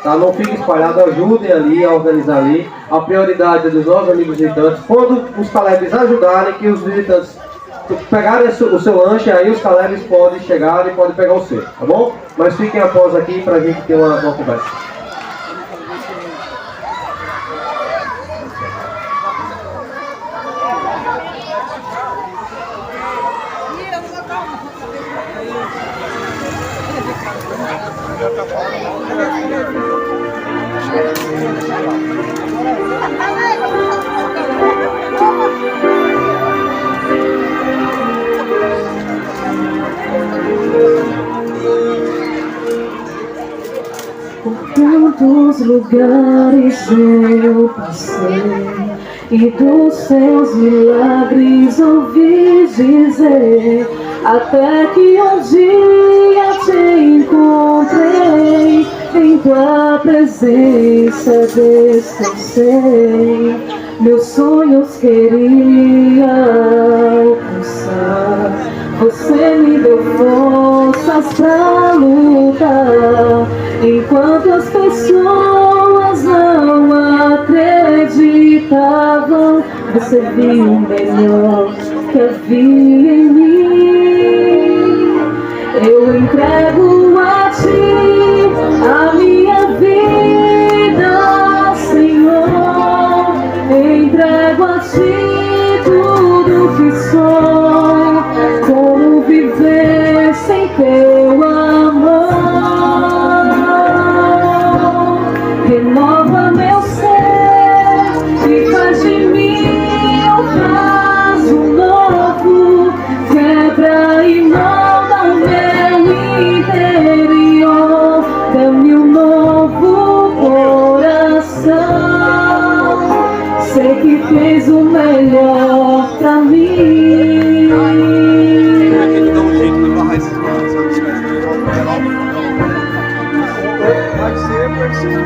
tá? Não fiquem espalhados, ajudem ali a organizar ali. A prioridade é dos nossos amigos visitantes. Quando os Calebs ajudarem, que os visitantes pegarem o seu lanche, aí os Calebs podem chegar e podem pegar o seu, tá bom? Mas fiquem após aqui para a gente ter uma conversa. Por tantos lugares eu passei e dos seus milagres ouvi dizer, até que um dia te encontrei, em tua presença descansei, meus sonhos queria alcançar. Você me deu forças pra lutar, enquanto as pessoas não acreditavam. Você viu o melhor que havia em mim. Eu entrego a ti a minha vida, Senhor. Entrego a ti tudo que sou. Como viver sem teu amor? Renova meu ser e faz de mim um vaso novo. Quebra e molda o meu interior. Dá-me um novo coração. Sei que fez o melhor pra mim.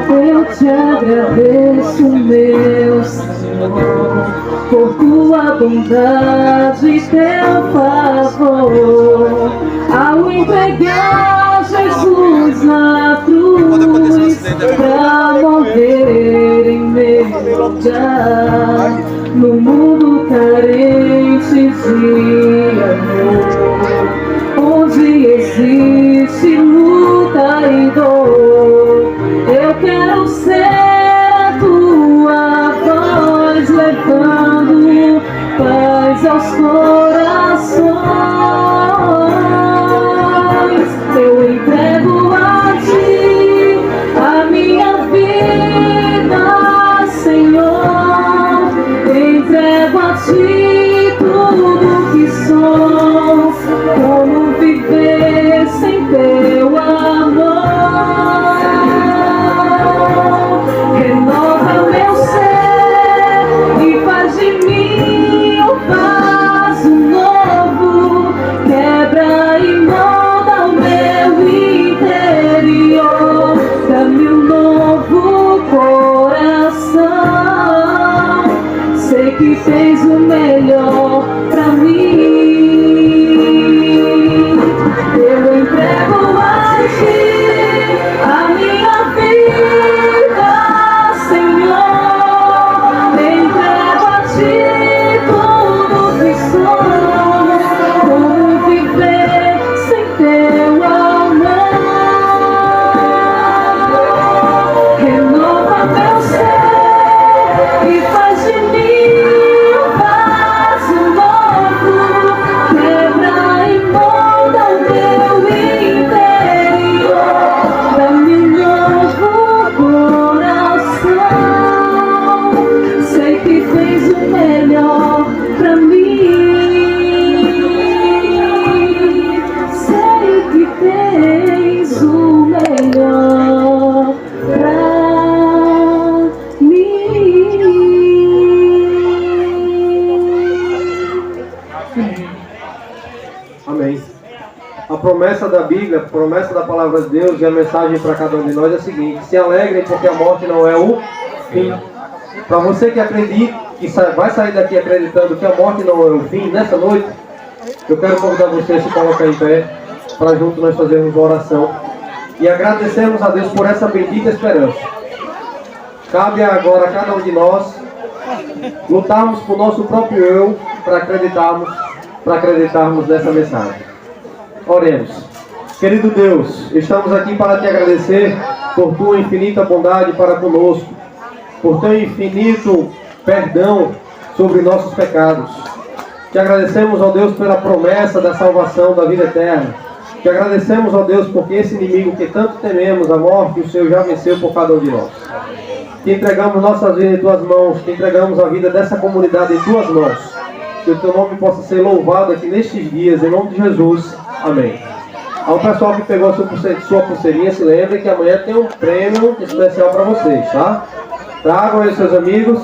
Eu te agradeço, meu Senhor, por tua bondade e teu favor, ao entregar Jesus na cruz pra morrer em meu lugar, no mundo carente de amor, onde existe luta e dor. Eu quero ser a tua voz, levando paz aos corações. Eu entrego a ti a minha vida, Senhor. Entrego a ti tudo que sou. Como viver sem teu amor? Renova meu ser e faz de mim um vaso novo. Quebra e molda o meu interior. Dá-me um novo coração. Sei que fez o melhor pra mim. Eu entrego a ti a minha vida, Senhor. Entrego a ti tudo que sou. Como viver sem teu amor? Renova meu ser e faz de mim um vaso novo. Quebra e molda o meu interior. Dá-me um novo coração. Sei que fez o melhor pra mim. Sei que fez o melhor pra mim. Amém. A promessa da Bíblia, a promessa da palavra de Deus e a mensagem para cada um de nós é a seguinte: se alegrem porque a morte não é o fim. Para você que acredita, que vai sair daqui acreditando que a morte não é o fim, nessa noite, eu quero convidar você a se colocar em pé, para junto nós fazermos uma oração e agradecermos a Deus por essa bendita esperança. Cabe agora a cada um de nós lutarmos por nosso próprio eu para acreditarmos nessa mensagem. Oremos. Querido Deus, estamos aqui para te agradecer por tua infinita bondade para conosco, por teu infinito perdão sobre nossos pecados. Te agradecemos, ó Deus, pela promessa da salvação, da vida eterna. Te agradecemos, ó Deus, porque esse inimigo que tanto tememos, a morte, o Senhor já venceu por cada um de nós. Te entregamos nossas vidas em tuas mãos, te entregamos a vida dessa comunidade em tuas mãos. Que o teu nome possa ser louvado aqui nestes dias, em nome de Jesus. Amém. Ao pessoal que pegou a sua pulseirinha, se lembre que amanhã tem um prêmio especial para vocês, tá? Tragam aí seus amigos.